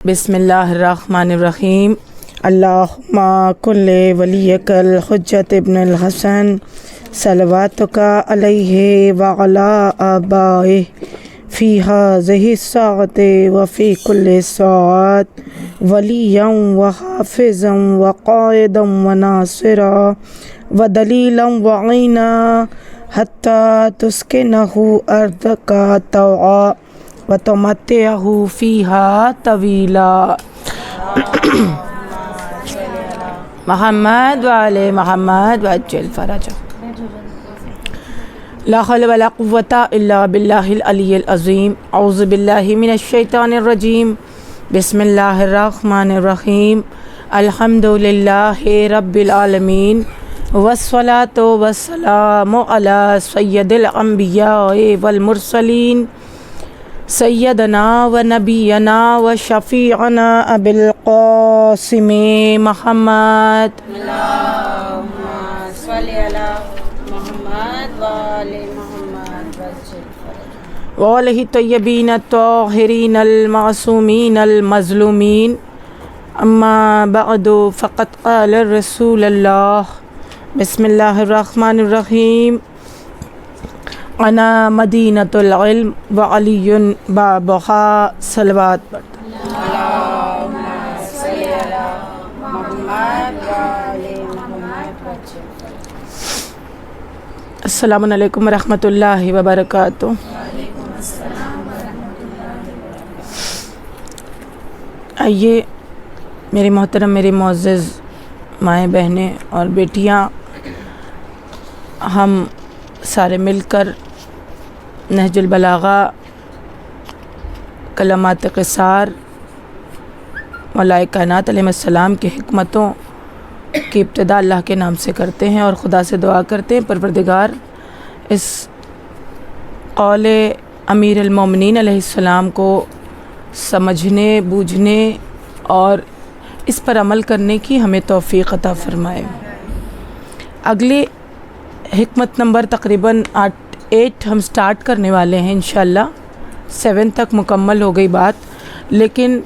بسم اللہ الرحمن الرحیم اللہم کل ولیک الحجۃ ابن الحسن صلواتک علیہ وعلی آبائہ فی ہذہ الساعۃ وفی کل ساعۃ ولییا وحافظا وقائدا وناصرا ودلیلا وعینا حتی تسکنہ ارضک طوعا وتمتعہ فیہا طویلا محمد وعلی محمد وعجل فرجہ لا حول ولا قوة الا باللہ العلی العظیم اعوذ باللہ من الشیطان الرجیم بسم اللہ الرحمن الرحیم الحمد للہ رب العالمین والصلاة والسلام علی سید الانبیاء والمرسلین سیدنا و نبینا و شفیعنا ابی القاسم محمد اللہم صلی علی محمد وآل محمد وآلہ طیبین الطاہرین المعصومین المظلومین اما بعد فقد قال رسول اللہ بسم اللہ الرحمن الرحیم انا مدینۃ العلم وعلی بابہا صلوات اللہم صلی علی محمد وآل محمد. السلام علیکم ورحمۃ اللہ وبرکاتہ. آئیے میری محترم میری معزز مائیں بہنیں اور بیٹیاں، ہم سارے مل کر نہج البلاغہ کلمات قصار مولا کائنات علیہ السلام کی حکمتوں کی ابتدا اللہ کے نام سے کرتے ہیں اور خدا سے دعا کرتے ہیں پروردگار اس قول امیر المومنین علیہ السلام کو سمجھنے بوجھنے اور اس پر عمل کرنے کی ہمیں توفیق عطا فرمائے. اگلے حکمت نمبر تقریباً 8 ہم سٹارٹ کرنے والے ہیں انشاءاللہ. 7 تک مکمل ہو گئی بات، لیکن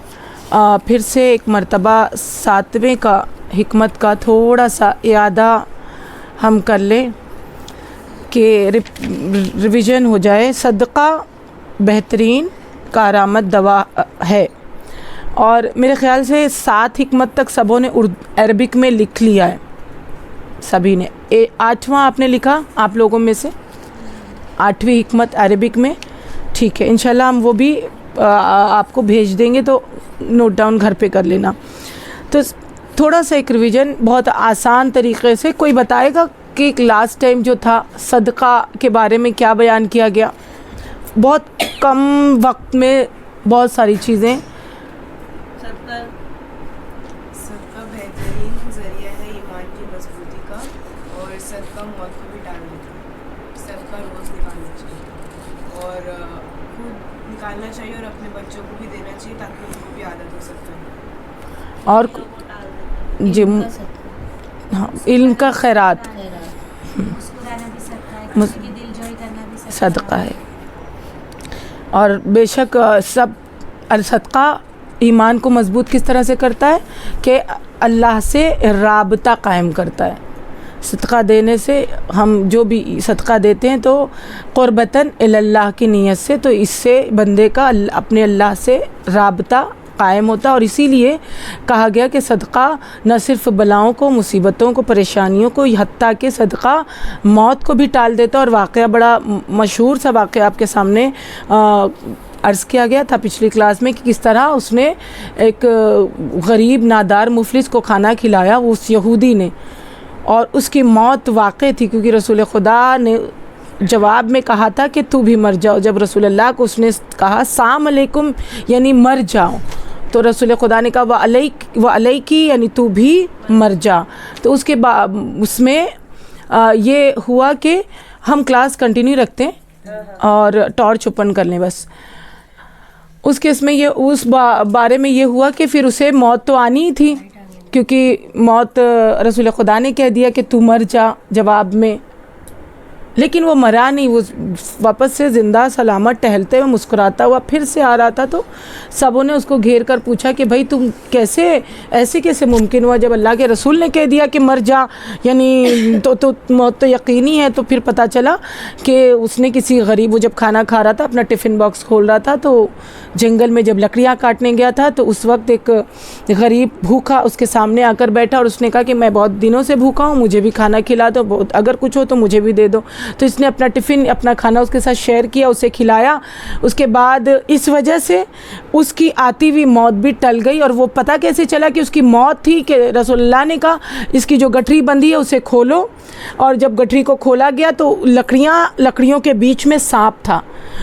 پھر سے ایک مرتبہ 7ویں کا حکمت کا تھوڑا سا اعادہ ہم کر لیں کہ ریویژن ہو جائے. صدقہ بہترین کارآمد دوا ہے، اور میرے خیال سے 7 حکمت تک سبوں نے عربک میں لکھ لیا ہے، سبھی نے. 8واں آپ نے لکھا، آپ لوگوں میں سے 8ویں حکمت عربک میں. ٹھیک ہے، انشاءاللہ ہم وہ بھی آپ کو بھیج دیں گے تو نوٹ ڈاؤن گھر پہ کر لینا. تو تھوڑا سا ایک ریویژن بہت آسان طریقے سے کوئی بتائے گا کہ لاسٹ ٹائم جو تھا صدقہ کے بارے میں کیا بیان کیا گیا؟ بہت کم وقت میں بہت ساری چیزیں. صدقہ بہترین ذریعہ ہے ایمان کی مضبوطی کا، اور صدقہ موت کو بھی ٹال دیتا ہے. صدقہ روز نکالنا چاہیے، اور خود نکالنا چاہیے اور اپنے بچوں کو بھی دینا چاہیے تاکہ ان کو بھی عادت ہو سکتا ہے. اور جی ہاں، علم کا خیرات صدقہ ہے. اور بے شک صدقہ ایمان کو مضبوط کس طرح سے کرتا ہے کہ اللہ سے رابطہ قائم کرتا ہے. صدقہ دینے سے ہم جو بھی صدقہ دیتے ہیں تو قربتاً اللہ کی نیت سے، تو اس سے بندے کا اپنے اللہ سے رابطہ قائم ہوتا ہے. اور اسی لیے کہا گیا کہ صدقہ نہ صرف بلاؤں کو، مصیبتوں کو، پریشانیوں کو، حتیٰ کہ صدقہ موت کو بھی ٹال دیتا ہے. اور واقعہ بڑا مشہور سا واقعہ آپ کے سامنے عرض کیا گیا تھا پچھلی کلاس میں کہ کس طرح اس نے ایک غریب نادار مفلس کو کھانا کھلایا، وہ اس یہودی نے، اور اس کی موت واقع تھی کیونکہ رسول خدا نے جواب میں کہا تھا کہ تو بھی مر جاؤ. جب رسول اللہ کو اس نے کہا السلام علیکم یعنی مر جاؤ، تو رسول خدا نے کہا و علیکی یعنی تو بھی مر جا. تو اس کے اس میں یہ ہوا کہ ہم کلاس کنٹینیو رکھتے ہیں اور ٹارچ اوپن کر لیں بس. اس کیس میں یہ اس بارے میں یہ ہوا کہ پھر اسے موت تو آنی ہی تھی، کیونکہ موت رسول خدا نے کہہ دیا کہ تو مر جا جواب میں. لیکن وہ مرا نہیں، وہ واپس سے زندہ سلامت ٹہلتے ہوئے مسکراتا ہوا پھر سے آ رہا تھا. تو سبوں نے اس کو گھیر کر پوچھا کہ بھائی تم ایسے کیسے ممکن ہوا جب اللہ کے رسول نے کہہ دیا کہ مر جا، یعنی تو موت تو یقینی ہے. تو پھر پتہ چلا کہ اس نے کسی غریب، وہ جب کھانا کھا رہا تھا اپنا ٹفن باکس کھول رہا تھا تو جنگل میں جب لکڑیاں کاٹنے گیا تھا تو اس وقت ایک غریب بھوکا اس کے سامنے آ کر بیٹھا اور اس نے کہا کہ میں بہت دنوں سے بھوکا ہوں، مجھے بھی کھانا کھلا دو، اگر کچھ ہو تو مجھے بھی دے دو. تو اس نے اپنا ٹفن، اپنا کھانا اس کے ساتھ شیئر کیا، اسے کھلایا. اس کے بعد اس وجہ سے اس کی آتی ہوئی موت بھی ٹل گئی. اور وہ پتہ کیسے چلا کہ اس کی موت تھی کہ رسول اللہ نے کہا اس کی جو گٹھری بندھی ہے اسے کھولو. اور جب گٹھری کو کھولا گیا تو لکڑیوں کے بیچ میں سانپ تھا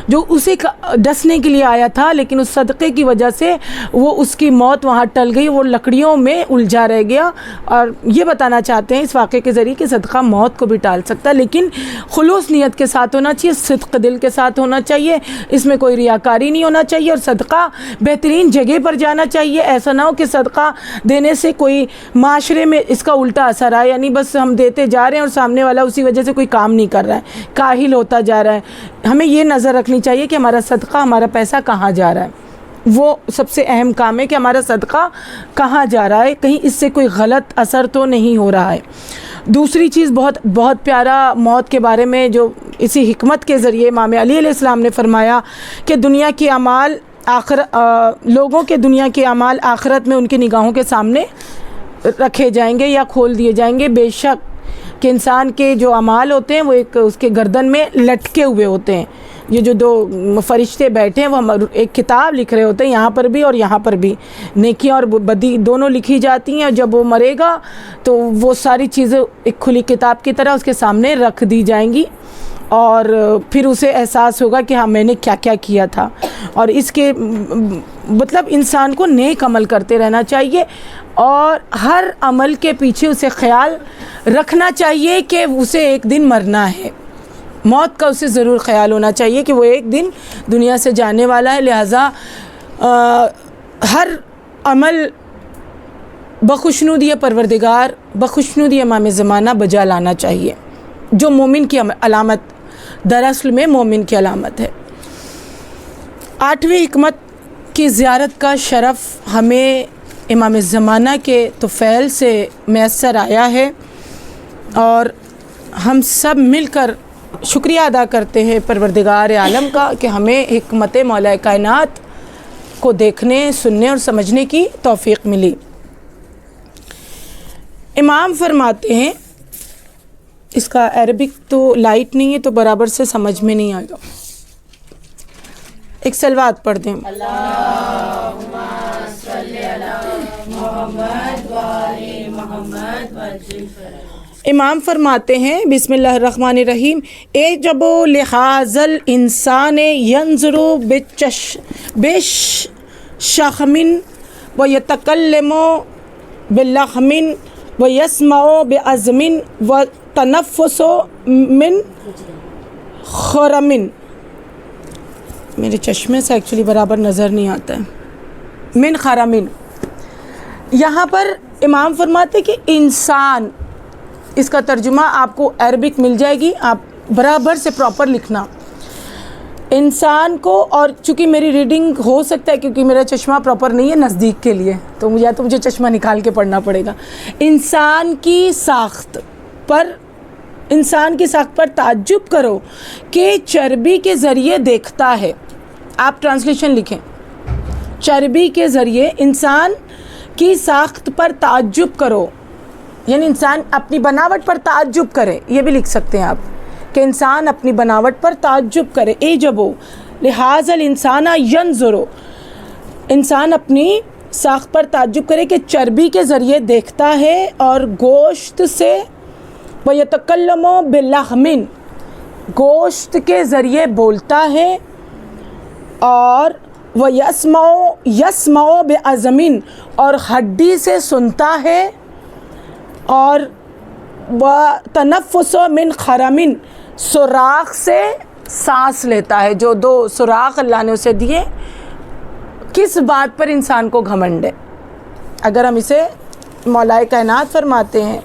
جو اسے ڈسنے کے لیے آیا تھا، لیکن اس صدقے کی وجہ سے وہ اس کی موت وہاں ٹل گئی، وہ لکڑیوں میں الجھا رہ گیا. اور یہ بتانا چاہتے ہیں اس واقعے کے ذریعے کہ صدقہ موت کو بھی ٹال سکتا ہے، لیکن خلوص نیت کے ساتھ ہونا چاہیے، صدق دل کے ساتھ ہونا چاہیے، اس میں کوئی ریاکاری نہیں ہونا چاہیے. اور صدقہ بہترین جگہ پر جانا چاہیے. ایسا نہ ہو کہ صدقہ دینے سے کوئی معاشرے میں اس کا الٹا اثر آئے، یعنی بس ہم دیتے جا رہے ہیں اور سامنے والا اسی وجہ سے کوئی کام نہیں کر رہا ہے، کاہل ہوتا جا رہا ہے. ہمیں یہ نظر رکھنی چاہیے کہ ہمارا صدقہ، ہمارا پیسہ کہاں جا رہا ہے. وہ سب سے اہم کام ہے کہ ہمارا صدقہ کہاں جا رہا ہے، کہیں اس سے کوئی غلط اثر تو نہیں ہو رہا ہے. دوسری چیز بہت پیارا موت کے بارے میں جو اسی حکمت کے ذریعے امام علی علیہ السلام نے فرمایا کہ دنیا کے اعمال لوگوں کے دنیا کے اعمال آخرت میں ان کی نگاہوں کے سامنے رکھے جائیں گے یا کھول دیے جائیں گے. بے شک کہ انسان کے جو اعمال ہوتے ہیں وہ ایک اس کے گردن میں لٹکے ہوئے ہوتے ہیں. یہ جو دو فرشتے بیٹھے ہیں وہ ایک کتاب لکھ رہے ہوتے ہیں، یہاں پر بھی اور یہاں پر بھی نیکیاں اور بدی دونوں لکھی جاتی ہیں. اور جب وہ مرے گا تو وہ ساری چیزیں ایک کھلی کتاب کی طرح اس کے سامنے رکھ دی جائیں گی اور پھر اسے احساس ہوگا کہ ہاں میں نے کیا کیا کیا تھا. اور اس کے مطلب انسان کو نیک عمل کرتے رہنا چاہیے اور ہر عمل کے پیچھے اسے خیال رکھنا چاہیے کہ اسے ایک دن مرنا ہے. موت کا اسے ضرور خیال ہونا چاہیے کہ وہ ایک دن دنیا سے جانے والا ہے. لہٰذا ہر عمل بخشنودی پروردگار، بخشنودی امام زمانہ بجا لانا چاہیے، جو مومن کی علامت، دراصل میں مومن کی علامت ہے. 8ویں حکمت کی زیارت کا شرف ہمیں امام زمانہ کے طفیل سے میسر آیا ہے اور ہم سب مل کر شکریہ ادا کرتے ہیں پروردگار عالم کا کہ ہمیں حکمت مولا کائنات کو دیکھنے، سننے اور سمجھنے کی توفیق ملی. امام فرماتے ہیں، اس کا عربک تو لائٹ نہیں ہے تو برابر سے سمجھ میں نہیں آئے گا، ایک صلوات پڑھ دیں. اللہم صلی علی محمد و آل محمد امام فرماتے ہیں بسم اللہ الرحمن الرحیم، اعجب لحاظ الانسان ینظر بشخم و یتکلم بلحم و یسمع بعزم و تنفس من خرم. میرے چشمے سے ایکچولی برابر نظر نہیں آتا ہے. من خرمن، یہاں پر امام فرماتے کہ انسان، اس کا ترجمہ آپ کو عربک مل جائے گی، آپ برابر سے پراپر لکھنا. انسان کو، اور چونکہ میری ریڈنگ ہو سکتا ہے کیونکہ میرا چشمہ پراپر نہیں ہے نزدیک کے لیے، تو مجھے چشمہ نکال کے پڑھنا پڑے گا. انسان کی ساخت پر تعجب کرو کہ چربی کے ذریعے دیکھتا ہے. آپ ٹرانسلیشن لکھیں، چربی کے ذریعے انسان کی ساخت پر تعجب کرو، یعنی انسان اپنی بناوٹ پر تعجب کرے. یہ بھی لکھ سکتے ہیں آپ کہ انسان اپنی بناوٹ پر تعجب کرے. اعجبو لحاظ الانسان ینظرو، انسان اپنی ساخت پر تعجب کرے کہ چربی کے ذریعے دیکھتا ہے اور گوشت سے، وَيَتَكَلَّمُ بِاللَّحْمٍ، گوشت کے ذریعے بولتا ہے، اور وَيَسْمَعُ بِعَزْمٍ، اور ہڈی سے سنتا ہے، اور وَتَنَفُّسُ مِنْ خَرَمٍ، سوراخ سے سانس لیتا ہے. جو 2 سوراخ اللہ نے اسے دیے، کس بات پر انسان کو گھمنڈ ہے؟ اگر ہم اسے مولا کائنات فرماتے ہیں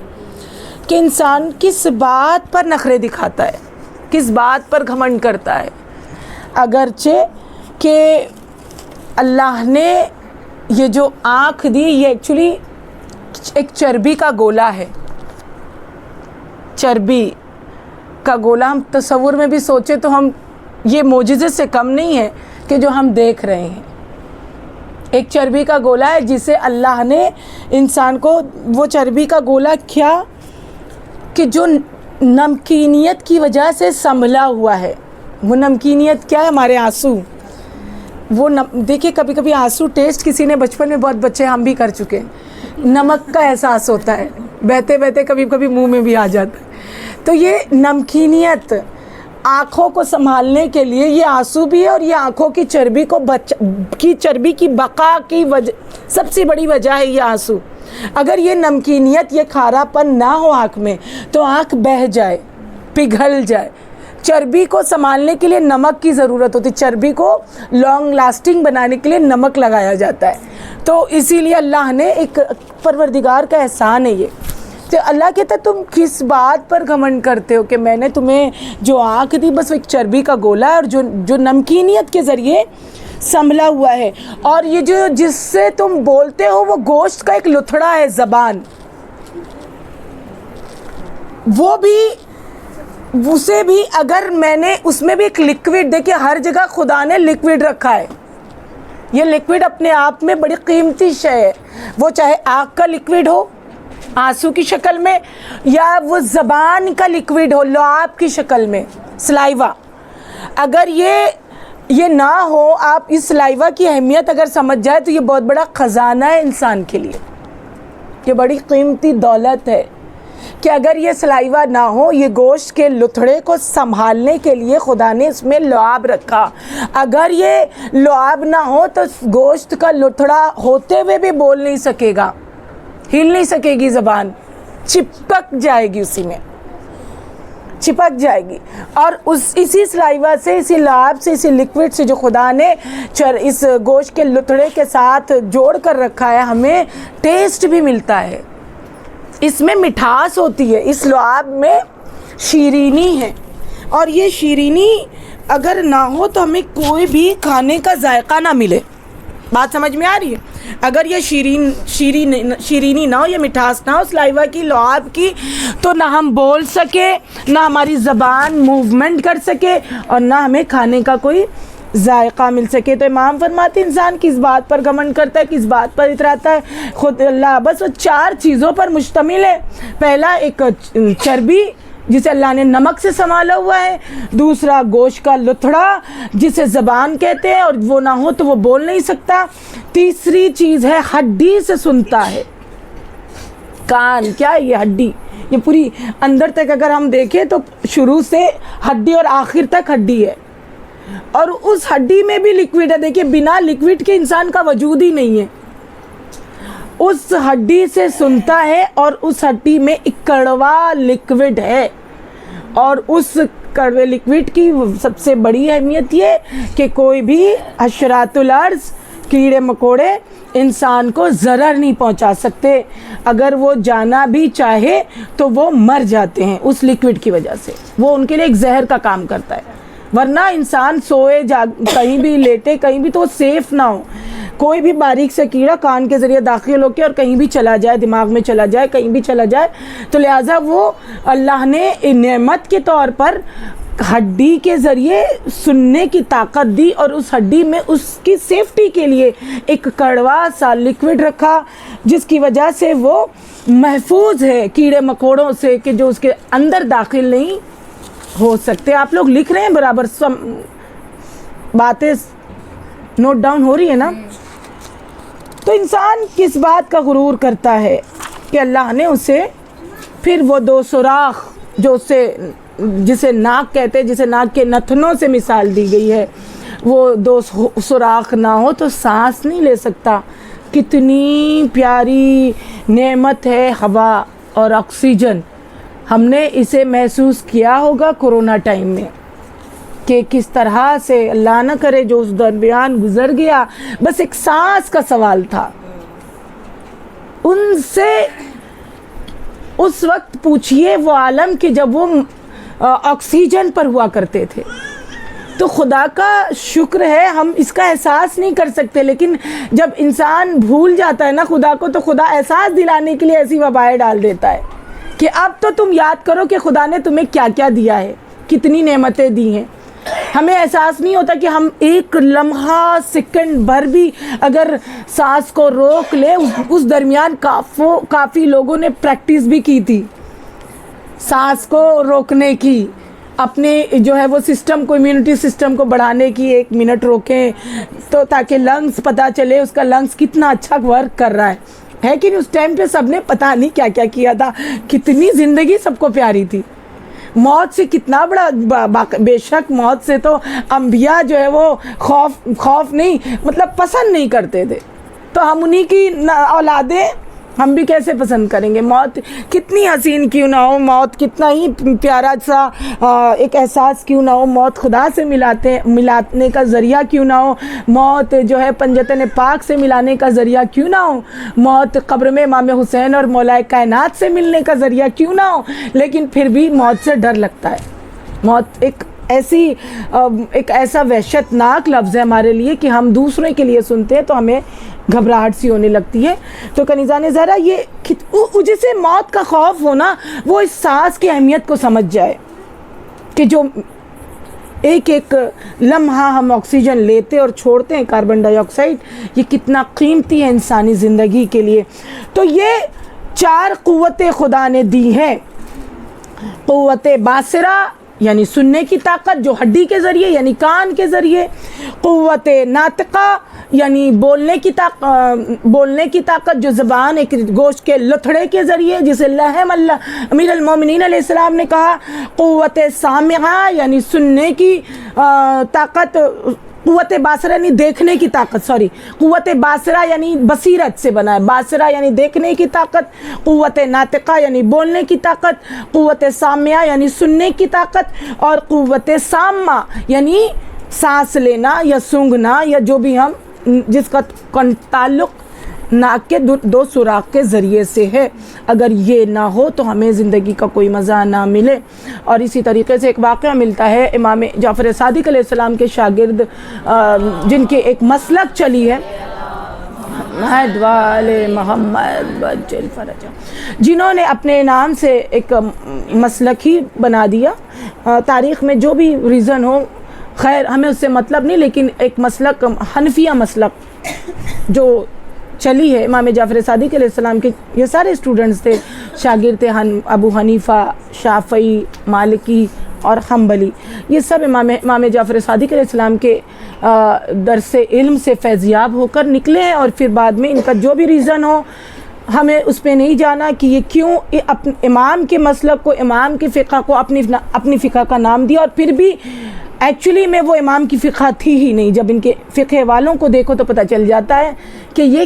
کہ انسان کس بات پر نخرے دکھاتا ہے. کس بات پر گھمنڈ کرتا ہے؟ اگرچہ کہ اللہ نے یہ جو آنکھ دی یہ ایکچولی ایک چربی کا گولا ہے، چربی کا گولا. ہم تصور میں بھی سوچے تو ہم یہ معجزے سے کم نہیں ہے کہ جو ہم دیکھ رہے ہیں. ایک چربی کا گولا ہے جسے اللہ نے انسان کو، وہ چربی کا گولا کیا کہ جو نمکینیت کی وجہ سے سنبھلا ہوا ہے. وہ نمکینیت کیا ہے؟ ہمارے آنسو. وہ دیکھیے کبھی کبھی آنسو ٹیسٹ کسی نے بچپن میں، بہت بچے ہم بھی کر چکے ہیں، نمک کا احساس ہوتا ہے، بہتے بہتے کبھی کبھی منہ میں بھی آ جاتا ہے. تو یہ نمکینیت آنکھوں کو سنبھالنے کے لیے یہ آنسو بھی ہے، اور یہ آنکھوں کی چربی کو چربی کی بقا کی وجہ، سب سے بڑی وجہ ہے یہ آنسو. اگر یہ نمکینیت، یہ کھارا پن نہ ہو آنکھ میں تو آنکھ بہہ جائے، پگھل جائے. چربی کو سنبھالنے کے لیے نمک کی ضرورت ہوتی ہے، چربی کو لانگ لاسٹنگ بنانے کے لیے نمک لگایا جاتا ہے. تو اسی لیے اللہ نے ایک پروردگار کا احسان ہے یہ. تو اللہ کہتا ہے تم کس بات پر گھمنڈ کرتے ہو کہ میں نے تمہیں جو آنکھ دی بس ایک چربی کا گولا ہے، اور جو نمکینیت کے ذریعے سنبھلا ہوا ہے. اور یہ جو جس سے تم بولتے ہو وہ گوشت کا ایک لتھڑا ہے، زبان. وہ بھی، اسے بھی اگر میں نے اس میں بھی ایک لیکوڈ، دیکھیں ہر جگہ خدا نے لیکوڈ رکھا ہے. یہ لیکوڈ اپنے آپ میں بڑی قیمتی شے ہے. وہ چاہے آنکھ کا لیکوڈ ہو آنسو کی شکل میں، یا وہ زبان کا لیکوڈ ہو لعاب کی شکل میں، سلائیوا. اگر یہ نہ ہو، آپ اس سلائیوا کی اہمیت اگر سمجھ جائے تو یہ بہت بڑا خزانہ ہے انسان کے لیے. یہ بڑی قیمتی دولت ہے کہ اگر یہ سلائیوا نہ ہو، یہ گوشت کے لتھڑے کو سنبھالنے کے لیے خدا نے اس میں لعاب رکھا. اگر یہ لعاب نہ ہو تو گوشت کا لتھڑا ہوتے ہوئے بھی بول نہیں سکے گا، ہل نہیں سکے گی، زبان چپک جائے گی، اسی میں چپک جائے گی. اور اسی سلائیوا سے، اسی لعاب سے، اسی لیکوڈ سے جو خدا نے اس گوشت کے لتھڑے کے ساتھ جوڑ کر رکھا ہے، ہمیں ٹیسٹ بھی ملتا ہے. اس میں مٹھاس ہوتی ہے، اس لعاب میں شیرینی ہے. اور یہ شیرینی اگر نہ ہو تو ہمیں کوئی بھی کھانے کا ذائقہ نہ ملے. بات سمجھ میں آ رہی ہے؟ اگر یہ شیرینی نہ ہو، یہ مٹھاس نہ ہو سلائیوا کی، لعاب کی، تو نہ ہم بول سکے، نہ ہماری زبان موومنٹ کر سکے، اور نہ ہمیں کھانے کا کوئی ذائقہ مل سکے. تو امام فرماتے انسان کس بات پر گھمنڈ کرتا ہے، کس بات پر اتراتا ہے؟ خود اللہ بس وہ 4 چیزوں پر مشتمل ہے. پہلا ایک چربی جسے اللہ نے نمک سے سنبھالا ہوا ہے. دوسرا گوشت کا لتھڑا جسے زبان کہتے ہیں، اور وہ نہ ہو تو وہ بول نہیں سکتا. تیسری چیز ہے ہڈی سے سنتا ہے. کان کیا ہے؟ یہ ہڈی، یہ پوری اندر تک اگر ہم دیکھیں تو شروع سے ہڈی اور آخر تک ہڈی ہے. اور اس ہڈی میں بھی لیکوڈ ہے. دیکھیں بنا لیکوڈ کے انسان کا وجود ہی نہیں ہے. اس ہڈی سے سنتا ہے، اور اس ہڈی میں ایک کڑوا لیکوڈ ہے. اور اس کڑوے لیکوڈ کی سب سے بڑی اہمیت یہ کہ کوئی بھی حشرات الارض، کیڑے مکوڑے انسان کو ضرر نہیں پہنچا سکتے. اگر وہ جانا بھی چاہے تو وہ مر جاتے ہیں اس لیکوڈ کی وجہ سے. وہ ان کے لیے ایک زہر کا کام کرتا ہے. ورنہ انسان سوئے کہیں بھی لیٹے کہیں بھی تو وہ سیف نہ ہو. کوئی بھی باریک سے کیڑا کان کے ذریعے داخل ہو کے اور کہیں بھی چلا جائے، دماغ میں چلا جائے، کہیں بھی چلا جائے. تو لہٰذا وہ اللہ نے نعمت کے طور پر ہڈی کے ذریعے سننے کی طاقت دی، اور اس ہڈی میں اس کی سیفٹی کے لیے ایک کڑوا سا لیکوڈ رکھا، جس کی وجہ سے وہ محفوظ ہے کیڑے مکوڑوں سے کہ جو اس کے اندر داخل نہیں ہو سکتے. آپ لوگ لکھ رہے ہیں برابر؟ باتیں نوٹ ڈاؤن ہو رہی ہے نا؟ تو انسان کس بات کا غرور کرتا ہے کہ اللہ نے اسے پھر وہ 2 سوراخ جو اسے جسے ناک کہتے ہیں، جسے ناک کے نتنوں سے مثال دی گئی ہے، وہ 2 سوراخ نہ ہو تو سانس نہیں لے سکتا. کتنی پیاری نعمت ہے ہوا اور آکسیجن. ہم نے اسے محسوس کیا ہوگا کورونا ٹائم میں کہ کس طرح سے اللہ نہ کرے جو اس درمیان گزر گیا، بس ایک سانس کا سوال تھا. ان سے اس وقت پوچھئے وہ عالم کہ جب وہ آکسیجن پر ہوا کرتے تھے. تو خدا کا شکر ہے ہم اس کا احساس نہیں کر سکتے، لیکن جب انسان بھول جاتا ہے نا خدا کو، تو خدا احساس دلانے کے لیے ایسی وبائیں ڈال دیتا ہے کہ اب تو تم یاد کرو کہ خدا نے تمہیں کیا کیا دیا ہے، کتنی نعمتیں دی ہیں. ہمیں احساس نہیں ہوتا کہ ہم ایک لمحہ سیکنڈ بھر بھی اگر سانس کو روک لیں، اس درمیان کافی لوگوں نے پریکٹس بھی کی تھی سانس کو روکنے کی، اپنے جو ہے وہ سسٹم کو، امیونٹی سسٹم کو بڑھانے کی. 1 منٹ روکیں تو تاکہ لنگس پتہ چلے اس کا لنگس کتنا اچھا ورک کر رہا ہے کہ اس ٹائم پہ سب نے پتہ نہیں کیا کیا کیا تھا. کتنی زندگی سب کو پیاری تھی. موت سے کتنا بڑا، بے شک موت سے تو انبیاء جو ہے وہ خوف نہیں، مطلب پسند نہیں کرتے تھے. تو ہم انہی کی اولادیں، ہم بھی کیسے پسند کریں گے؟ موت کتنی حسین کیوں نہ ہو، موت کتنا ہی پیارا سا ایک احساس کیوں نہ ہو، موت خدا سے ملانے کا ذریعہ کیوں نہ ہو، موت جو ہے پنجتن پاک سے ملانے کا ذریعہ کیوں نہ ہو، موت قبر میں امام حسین اور مولا کائنات سے ملنے کا ذریعہ کیوں نہ ہو، لیکن پھر بھی موت سے ڈر لگتا ہے. موت ایک ایسا وحشت ناک لفظ ہے ہمارے لیے کہ ہم دوسرے کے لیے سنتے ہیں تو ہمیں گھبراہٹ سی ہونے لگتی ہے. تو کنیزان ذرا یہ جسے موت کا خوف ہونا، وہ اس سانس کی اہمیت کو سمجھ جائے کہ جو ایک ایک لمحہ ہم آکسیجن لیتے اور چھوڑتے ہیں کاربن ڈائی آکسائڈ، یہ کتنا قیمتی ہے انسانی زندگی کے لیے. تو یہ 4 قوتیں خدا نے دی ہیں. قوت باصرہ یعنی سننے کی طاقت جو ہڈی کے ذریعے یعنی کان کے ذریعے، قوت ناطقہ یعنی بولنے کی طاقت جو زبان ایک گوشت کے لتھڑے کے ذریعے جسے لحم اللہ امیر المومنین علیہ السلام نے کہا، قوت سامعہ یعنی سننے کی طاقت، قوت باصرہ یعنی دیکھنے کی طاقت، قوت باصرہ یعنی بصیرت سے بنا ہے، باصرہ یعنی دیکھنے کی طاقت، قوت ناطقہ یعنی بولنے کی طاقت، قوت سامعہ یعنی سننے کی طاقت، اور قوت سامہ یعنی سانس لینا یا سونگھنا یا جو بھی ہم جس کا تعلق ناک کے 2 سوراخ کے ذریعے سے ہے. اگر یہ نہ ہو تو ہمیں زندگی کا کوئی مزہ نہ ملے. اور اسی طریقے سے ایک واقعہ ملتا ہے امام جعفر صادق علیہ السلام کے شاگرد جن کے ایک مسلک چلی ہے، محمد بجل فرجہ، جنہوں نے اپنے نام سے ایک مسلک ہی بنا دیا. تاریخ میں جو بھی ریزن ہو، خیر ہمیں اس سے مطلب نہیں، لیکن ایک مسلک حنفیہ مسلک جو چلی ہے امام جعفر صادق علیہ السلام کے، یہ سارے اسٹوڈنٹس تھے، شاگرد تھے ابو حنیفہ، شافعی، مالکی اور حنبلی. یہ سب امام جعفر صادق علیہ السلام کے درس علم سے فیضیاب ہو کر نکلے ہیں. اور پھر بعد میں ان کا جو بھی ریزن ہو، ہمیں اس پہ نہیں جانا کہ یہ کیوں امام کے مسلک کو، امام کے فقہ کو اپنی فقہ کا نام دیا، اور پھر بھی ایکچولی میں وہ امام کی فقہ تھی ہی نہیں. جب ان کے فقہ والوں کو دیکھو تو پتہ چل جاتا ہے کہ یہ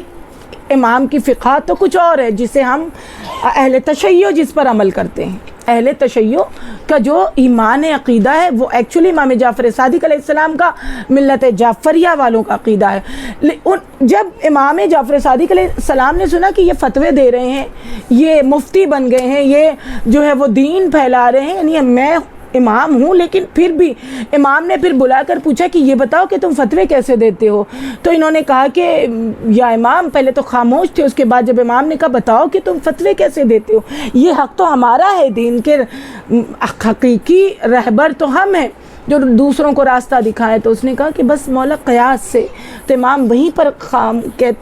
امام کی فقہ تو کچھ اور ہے، جسے ہم اہل تشیع جس پر عمل کرتے ہیں. اہل تشیع کا جو ایمان عقیدہ ہے وہ ایکچولی امام جعفر صادق علیہ السلام کا، ملت جعفریہ والوں کا عقیدہ ہے. جب امام جعفر صادق علیہ السلام نے سنا کہ یہ فتوے دے رہے ہیں، یہ مفتی بن گئے ہیں، یہ جو ہے وہ دین پھیلا رہے ہیں، یعنی میں امام ہوں لیکن پھر بھی، امام نے پھر بلا کر پوچھا کہ یہ بتاؤ کہ تم فتوے کیسے دیتے ہو؟ تو انہوں نے کہا کہ یا امام، پہلے تو خاموش تھے، اس کے بعد جب امام نے کہا بتاؤ کہ تم فتوے کیسے دیتے ہو، یہ حق تو ہمارا ہے، دین کے حقیقی رہبر تو ہم ہیں جو دوسروں کو راستہ دکھائے. تو اس نے کہا کہ بس مولا قیاس سے. تو امام وہیں پر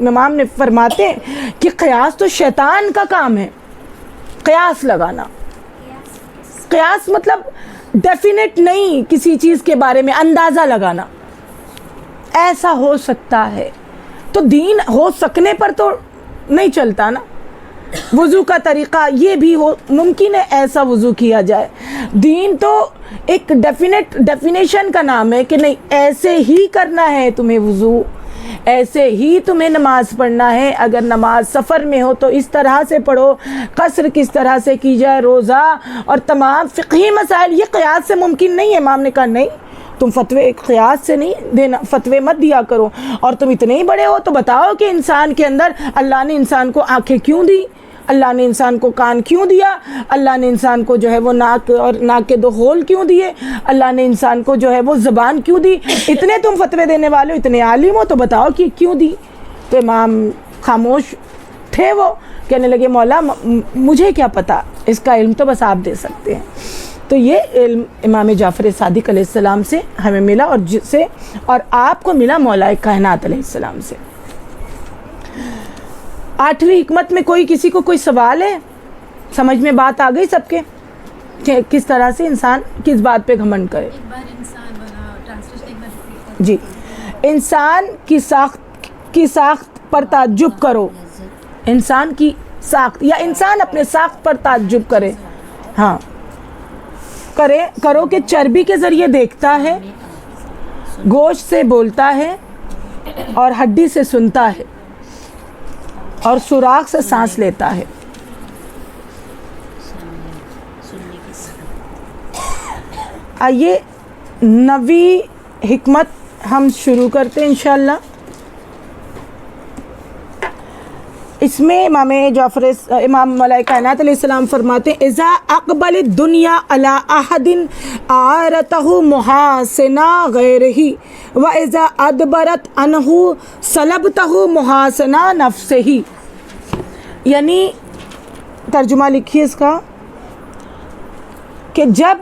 امام نے فرماتے ہیں کہ قیاس تو شیطان کا کام ہے. قیاس لگانا، قیاس مطلب ڈیفینٹ نہیں، کسی چیز کے بارے میں اندازہ لگانا، ایسا ہو سکتا ہے. تو دین ہو سکنے پر تو نہیں چلتا نا. وضو کا طریقہ یہ بھی ممکن ہے ایسا وضو کیا جائے. دین تو ایک ڈیفینیشن کا نام ہے کہ نہیں ایسے ہی کرنا ہے تمہیں وضو، ایسے ہی تمہیں نماز پڑھنا ہے. اگر نماز سفر میں ہو تو اس طرح سے پڑھو، قصر کس طرح سے کی جائے، روزہ اور تمام فقہی مسائل یہ قیاس سے ممکن نہیں ہے. امام نے کہا نہیں، تم فتوے قیاس سے نہیں دینا، فتوے مت دیا کرو. اور تم اتنے ہی بڑے ہو تو بتاؤ کہ انسان کے اندر اللہ نے انسان کو آنکھیں کیوں دی، اللہ نے انسان کو کان کیوں دیا, اللہ نے انسان کو جو ہے وہ ناک اور ناک کے 2 ہول کیوں دیے, اللہ نے انسان کو جو ہے وہ زبان کیوں دی, اتنے تم فتوے دینے والے ہو, اتنے عالم ہو, تو بتاؤ کہ کیوں دی. تو امام خاموش تھے, وہ کہنے لگے مولا مجھے کیا پتہ, اس کا علم تو بس آپ دے سکتے ہیں. تو یہ علم امام جعفر صادق علیہ السلام سے ہمیں ملا, اور جس سے اور آپ کو ملا مولا کائنات علیہ السلام سے. 8ویں حکمت میں کسی کو کوئی سوال ہے؟ سمجھ میں بات آ گئی سب کے کہ کس طرح سے انسان کس بات پہ گھمنڈ کرے؟ جی, انسان کی ساخت پر تعجب کرو, انسان کی ساخت یا انسان اپنے ساخت پر تعجب کرے. ہاں کرو کہ چربی کے ذریعے دیکھتا ہے, گوشت سے بولتا ہے, اور ہڈی سے سنتا ہے, اور سوراخ سے سانس لیتا ہے. آئیے 9ویں حکمت ہم شروع کرتے ہیں انشاءاللہ. اس میں امام مولا کائنات علیہ السلام فرماتے ہیں اذا اقبل الدنیا علی احد اعارته محاسنا غیرہ واذا ادبرت عنہ سلبته محاسنا نفسہ. یعنی ترجمہ لکھیے اس کا کہ جب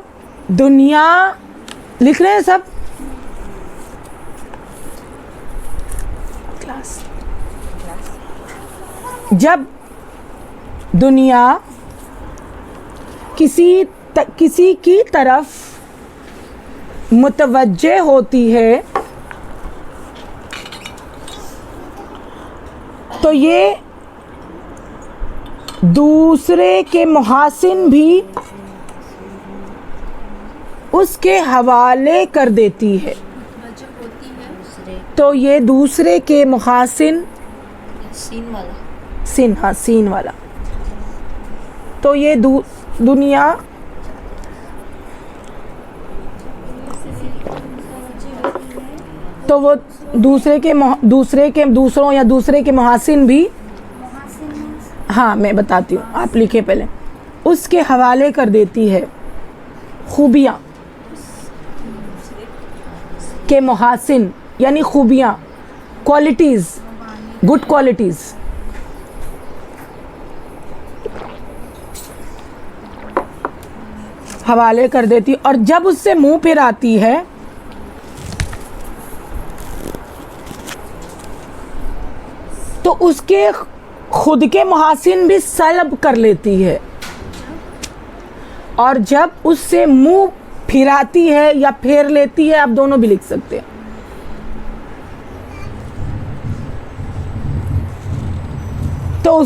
دنیا, لکھ رہے ہیں سب کلاس, جب دنیا کسی کی طرف متوجہ ہوتی ہے تو یہ دوسرے کے محاسن بھی اس کے حوالے کر دیتی ہے. تو یہ دوسرے کے محاسن, سین والا, تو یہ دنیا تو وہ دوسروں یا دوسرے کے محاسن بھی, ہاں میں بتاتی ہوں, آپ لکھیں پہلے, اس کے حوالے کر دیتی ہے. خوبیاں کے محاسن یعنی خوبیاں, کوالٹیز, گڈ کوالٹیز. حوالے کر دیتی, اور جب اس سے منہ پھر آتی ہے تو اس کے خود کے محاسن بھی سلب کر لیتی ہے, اور جب اس سے منہ پھراتی ہے یا پھیر لیتی ہے, آپ دونوں بھی لکھ سکتے ہیں, تو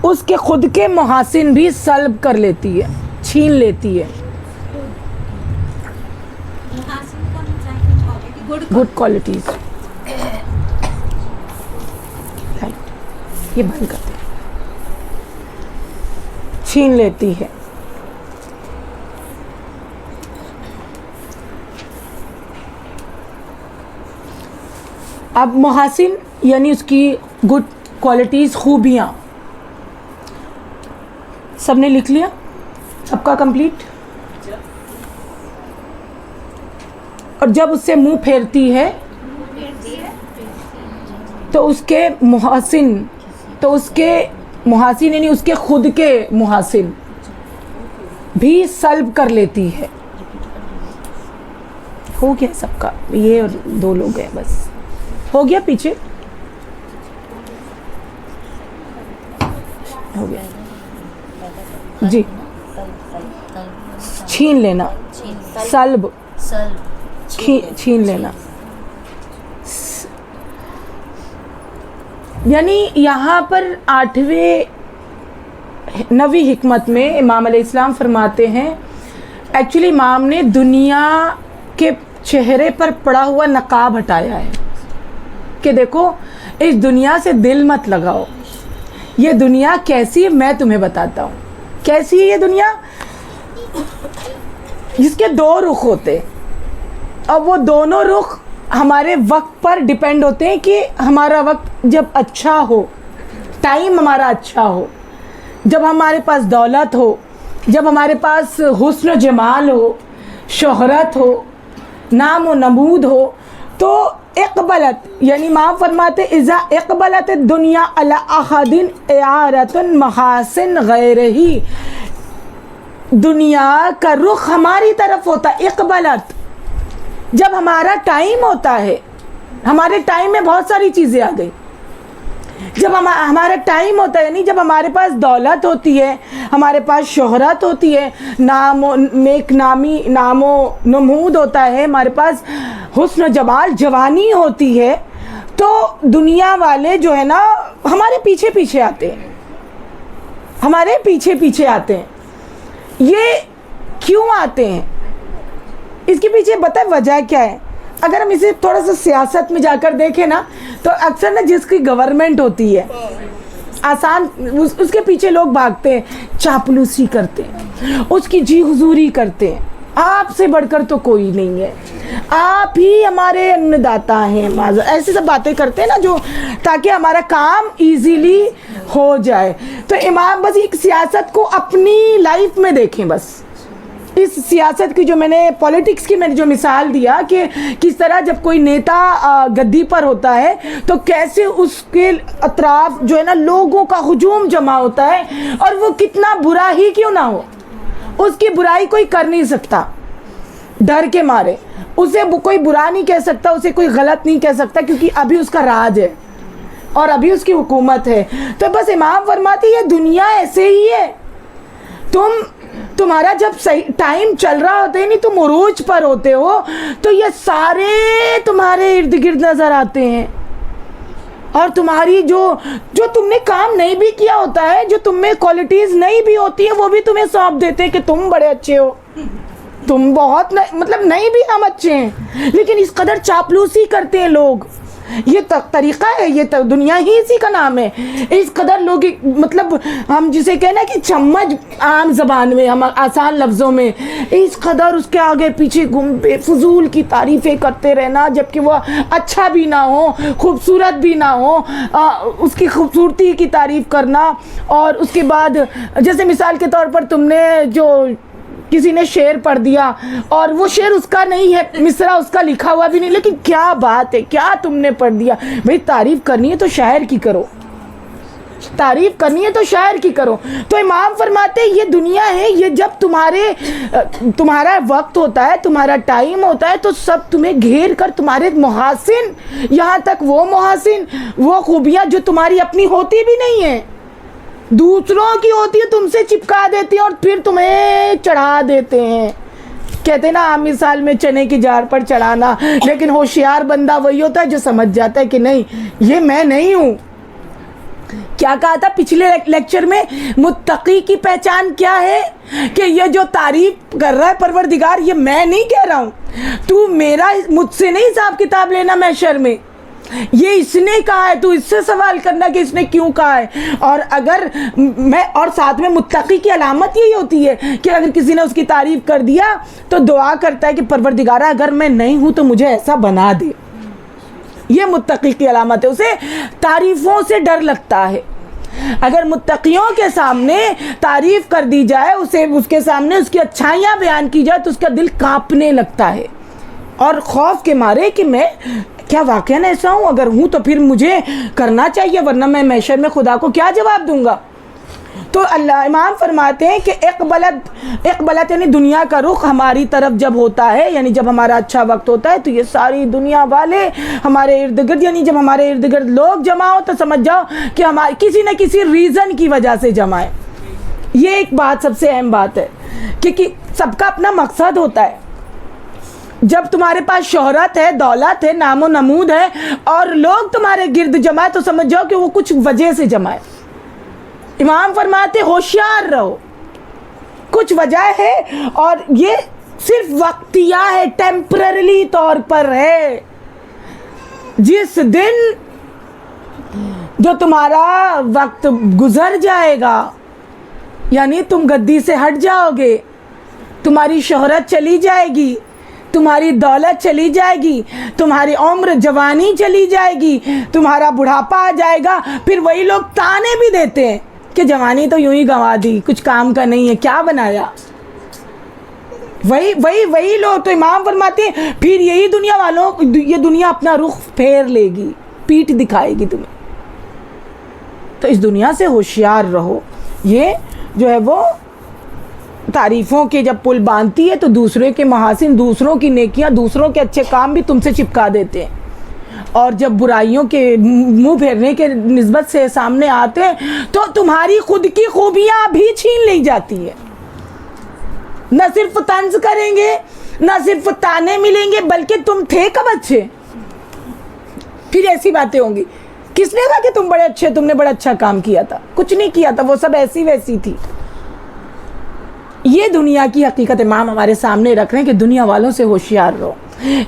اس کے خود کے محاسن بھی سلب کر لیتی ہے, چھین لیتی ہے. گڈ کوالٹیز, یہ بند کرتے ہیں, چھین لیتی ہے. اب محاسن یعنی اس کی گڈ کوالٹیز, خوبیاں, سب نے لکھ لیا, سب کا کمپلیٹ. اور جب اس سے منہ پھیرتی ہے تو اس کے محاسن یعنی اس کے خود کے محاسن بھی سلب کر لیتی ہے. ہو گیا سب کا, یہ اور 2 لوگ ہیں بس, ہو گیا, پیچھے ہو گیا. جی, چھین لینا, سلب, چھین لینا, یعنی یہاں پر 9ویں حکمت میں امام علیہ السلام فرماتے ہیں, ایکچولی امام نے دنیا کے چہرے پر پڑا ہوا نقاب ہٹایا ہے کہ دیکھو اس دنیا سے دل مت لگاؤ, یہ دنیا کیسی ہے میں تمہیں بتاتا ہوں. کیسی ہے یہ دنیا؟ جس کے 2 رخ ہوتے, اور وہ دونوں رخ ہمارے وقت پر ڈیپینڈ ہوتے ہیں کہ ہمارا وقت جب اچھا ہو, ٹائم ہمارا اچھا ہو, جب ہمارے پاس دولت ہو، جب ہمارے پاس حسن و جمال ہو، شہرت ہو، نام و نمود ہو، تو اقبلت یعنی امام فرماتے اذا اقبلت الدنیا علی احد اعارۃ محاسن غیرہ، دنیا کا رخ ہماری طرف ہوتا ہے. اقبلت جب ہمارا ٹائم ہوتا ہے، ہمارے ٹائم میں بہت ساری چیزیں آ گئی. جب ہمارا ٹائم ہوتا ہے یعنی جب ہمارے پاس دولت ہوتی ہے، ہمارے پاس شہرت ہوتی ہے، نام و نمود ہوتا ہے، ہمارے پاس حسن و جمال جوانی ہوتی ہے، تو دنیا والے جو ہے نا ہمارے پیچھے پیچھے آتے ہیں، ہمارے پیچھے پیچھے آتے ہیں. یہ کیوں آتے ہیں؟ اس کے پیچھے پتہ ہے وجہ کیا ہے؟ اگر ہم اسے تھوڑا سا سیاست میں جا کر دیکھیں نا، تو اکثر نا جس کی گورنمنٹ ہوتی ہے آسان اس کے پیچھے لوگ بھاگتے ہیں، چاپلوسی کرتے ہیں، اس کی جی حضوری کرتے ہیں. آپ سے بڑھ کر تو کوئی نہیں ہے، آپ ہی ہمارے ان داتا ہیں، ایسی سب باتیں کرتے ہیں نا جو تاکہ ہمارا کام ایزیلی ہو جائے. تو امام بس ایک سیاست کو اپنی لائف میں دیکھیں. بس اس سیاست کی جو میں نے پولیٹکس کی میں نے جو مثال دیا کہ کس طرح جب کوئی نیتا گدی پر ہوتا ہے تو کیسے اس کے اطراف جو ہے نا لوگوں کا ہجوم جمع ہوتا ہے، اور وہ کتنا برا ہی کیوں نہ ہو، اس کی برائی کوئی کر نہیں سکتا ڈر کے مارے، اسے کوئی برا نہیں کہہ سکتا، اسے کوئی غلط نہیں کہہ سکتا، کیونکہ ابھی اس کا راج ہے اور ابھی اس کی حکومت ہے. تو بس امام فرماتے یہ دنیا ایسے ہی ہے. تمہارا جب صحیح ٹائم چل رہا ہوتا ہے، نہیں تم عروج پر ہوتے ہو، تو یہ سارے تمہارے ارد گرد نظر آتے ہیں، اور تمہاری جو تم نے کام نہیں بھی کیا ہوتا ہے، جو تم میں کوالٹیز نہیں بھی ہوتی ہیں، وہ بھی تمہیں سونپ دیتے ہیں کہ تم بڑے اچھے ہو، تم بہت مطلب نہیں بھی ہم اچھے ہیں. لیکن اس قدر چاپلوسی کرتے ہیں لوگ، یہ طریقہ ہے، یہ دنیا ہی اسی کا نام ہے. اس قدر لوگ مطلب ہم جسے کہنا کہ چمچ عام زبان میں، ہم آسان لفظوں میں، اس قدر اس کے آگے پیچھے گھوم بے فضول کی تعریفیں کرتے رہنا، جبکہ وہ اچھا بھی نہ ہو، خوبصورت بھی نہ ہو، اس کی خوبصورتی کی تعریف کرنا. اور اس کے بعد جیسے مثال کے طور پر تم نے جو کسی نے شعر پڑھ دیا اور وہ شعر اس کا نہیں ہے، مصرع اس کا لکھا ہوا بھی نہیں، لیکن کیا بات ہے، کیا تم نے پڑھ دیا. بھئی تعریف کرنی ہے تو شاعر کی کرو، تعریف کرنی ہے تو شاعر کی کرو. تو امام فرماتے ہیں یہ دنیا ہے، یہ جب تمہارا وقت ہوتا ہے، تمہارا ٹائم ہوتا ہے، تو سب تمہیں گھیر کر تمہارے محاسن، یہاں تک وہ محاسن، وہ خوبیاں جو تمہاری اپنی ہوتی بھی نہیں ہیں، دوسروں کی ہوتی ہے، تم سے چپکا دیتے ہیں اور پھر تمہیں چڑھا دیتے ہیں. کہتے ہیں نا عام مثال میں چنے کی جار پر چڑھانا. لیکن ہوشیار بندہ وہی ہوتا ہے جو سمجھ جاتا ہے کہ نہیں یہ میں نہیں ہوں. کیا کہا تھا پچھلے لیکچر میں؟ متقی کی پہچان کیا ہے؟ کہ یہ جو تعریف کر رہا ہے پروردگار، یہ میں نہیں کہہ رہا ہوں، تو مجھ سے نہیں حساب کتاب لینا محشر میں، یہ اس نے کہا ہے، تو اس سے سوال کرنا کہ اس نے کیوں کہا ہے. اور اگر اور ساتھ میں متقی کی علامت یہی ہوتی ہے کہ اگر کسی نے اس کی تعریف کر دیا تو دعا کرتا ہے کہ پروردگارہ اگر میں نہیں ہوں تو مجھے ایسا بنا دے. یہ متقی کی علامت ہے، اسے تعریفوں سے ڈر لگتا ہے. اگر متقیوں کے سامنے تعریف کر دی جائے، اس کے سامنے اس کی اچھائیاں بیان کی جائے، تو اس کا دل کانپنے لگتا ہے، اور خوف کے مارے کہ میں کیا واقعاً ایسا ہوں، اگر ہوں تو پھر مجھے کرنا چاہیے، ورنہ میں محشر میں خدا کو کیا جواب دوں گا. تو اللہ امام فرماتے ہیں کہ اقبلت یعنی دنیا کا رخ ہماری طرف جب ہوتا ہے، یعنی جب ہمارا اچھا وقت ہوتا ہے، تو یہ ساری دنیا والے ہمارے ارد گرد، یعنی جب ہمارے ارد گرد لوگ جمع ہو تو سمجھ جاؤ کہ ہمارے کسی نہ کسی ریزن کی وجہ سے جمع ہے. یہ ایک بات سب سے اہم بات ہے، کیونکہ سب کا اپنا مقصد ہوتا ہے. جب تمہارے پاس شہرت ہے، دولت ہے، نام و نمود ہے، اور لوگ تمہارے گرد جمع ہے، تو سمجھ جاؤ کہ وہ کچھ وجہ سے جمع ہے. امام فرماتے ہوشیار رہو، کچھ وجہ ہے، اور یہ صرف وقتیہ ہے، ٹیمپرری طور پر ہے. جس دن جو تمہارا وقت گزر جائے گا، یعنی تم گدی سے ہٹ جاؤ گے، تمہاری شہرت چلی جائے گی، تمہاری دولت چلی جائے گی، تمہاری عمر جوانی چلی جائے گی، تمہارا بڑھاپا آ جائے گا، پھر وہی لوگ تانے بھی دیتے ہیں کہ جوانی تو یوں ہی گنوا دی, کچھ کام کا نہیں ہے, کیا بنایا. وہی لوگ تو امام فرماتے ہیں پھر یہی دنیا والوں, یہ دنیا اپنا رخ پھیر لے گی, پیٹھ دکھائے گی تمہیں. تو اس دنیا سے ہوشیار رہو. یہ جو ہے وہ تعریفوں کے جب پل باندھتی ہے تو دوسرے کے محاسن, دوسروں کی نیکیاں, دوسروں کے اچھے کام بھی تم سے چپکا دیتے ہیں, اور جب برائیوں کے منہ پھیرنے کے نسبت سے سامنے آتے ہیں تو تمہاری خود کی خوبیاں بھی چھین لی جاتی ہے. نہ صرف طنز کریں گے, نہ صرف تانے ملیں گے, بلکہ تم تھے کب اچھے, پھر ایسی باتیں ہوں گی. کس نے کہا کہ تم بڑے اچھے, تم نے بڑا اچھا کام کیا تھا؟ کچھ نہیں کیا تھا, وہ سب ایسی ویسی تھی. یہ دنیا کی حقیقت امام ہمارے سامنے رکھ رہے ہیں کہ دنیا والوں سے ہوشیار رہو.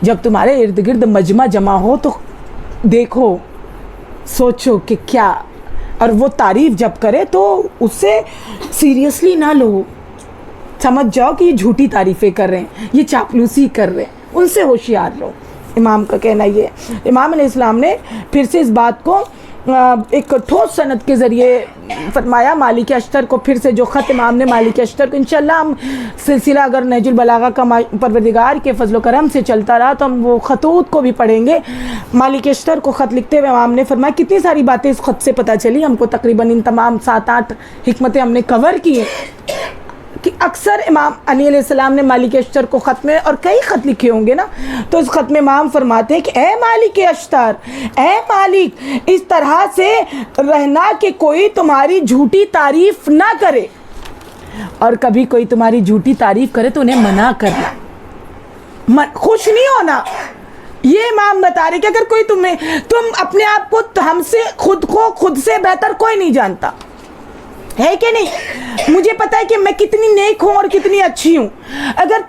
جب تمہارے ارد گرد مجمع جمع ہو تو دیکھو, سوچو کہ کیا, اور وہ تعریف جب کرے تو اس سے سیریسلی نہ لو. سمجھ جاؤ کہ یہ جھوٹی تعریفیں کر رہے ہیں, یہ چاپلوسی کر رہے ہیں, ان سے ہوشیار رہو. امام کا کہنا یہ ہے. امام علیہ السلام نے پھر سے اس بات کو ایک ٹھوس سند کے ذریعے فرمایا. مالک اشتر کو پھر سے جو خط امام نے مالک اشتر کو, انشاءاللہ ہم سلسلہ اگر نہج البلاغہ کا پروردگار کے فضل و کرم سے چلتا رہا تو ہم وہ خطوط کو بھی پڑھیں گے. مالک اشتر کو خط لکھتے ہوئے امام نے فرمایا, کتنی ساری باتیں اس خط سے پتہ چلی ہم کو, تقریباً ان تمام 7-8 حکمتیں ہم نے کور کی ہیں کہ اکثر امام علی علیہ السلام نے مالک اشتر کو خط میں, اور کئی خط لکھے ہوں گے نا, تو اس خط میں امام فرماتے ہیں کہ اے مالک اشتر, اے مالک, اس طرح سے رہنا کہ کوئی تمہاری جھوٹی تعریف نہ کرے, اور کبھی کوئی تمہاری جھوٹی تعریف کرے تو انہیں منع کرنا, خوش نہیں ہونا. یہ امام بتا رہے کہ اگر کوئی تم اپنے آپ کو, ہم سے خود سے بہتر کوئی نہیں جانتا ہے کہ نہیں. مجھے پتا ہے کہ میں کتنی نیک ہوں اور کتنی اچھی ہوں. اگر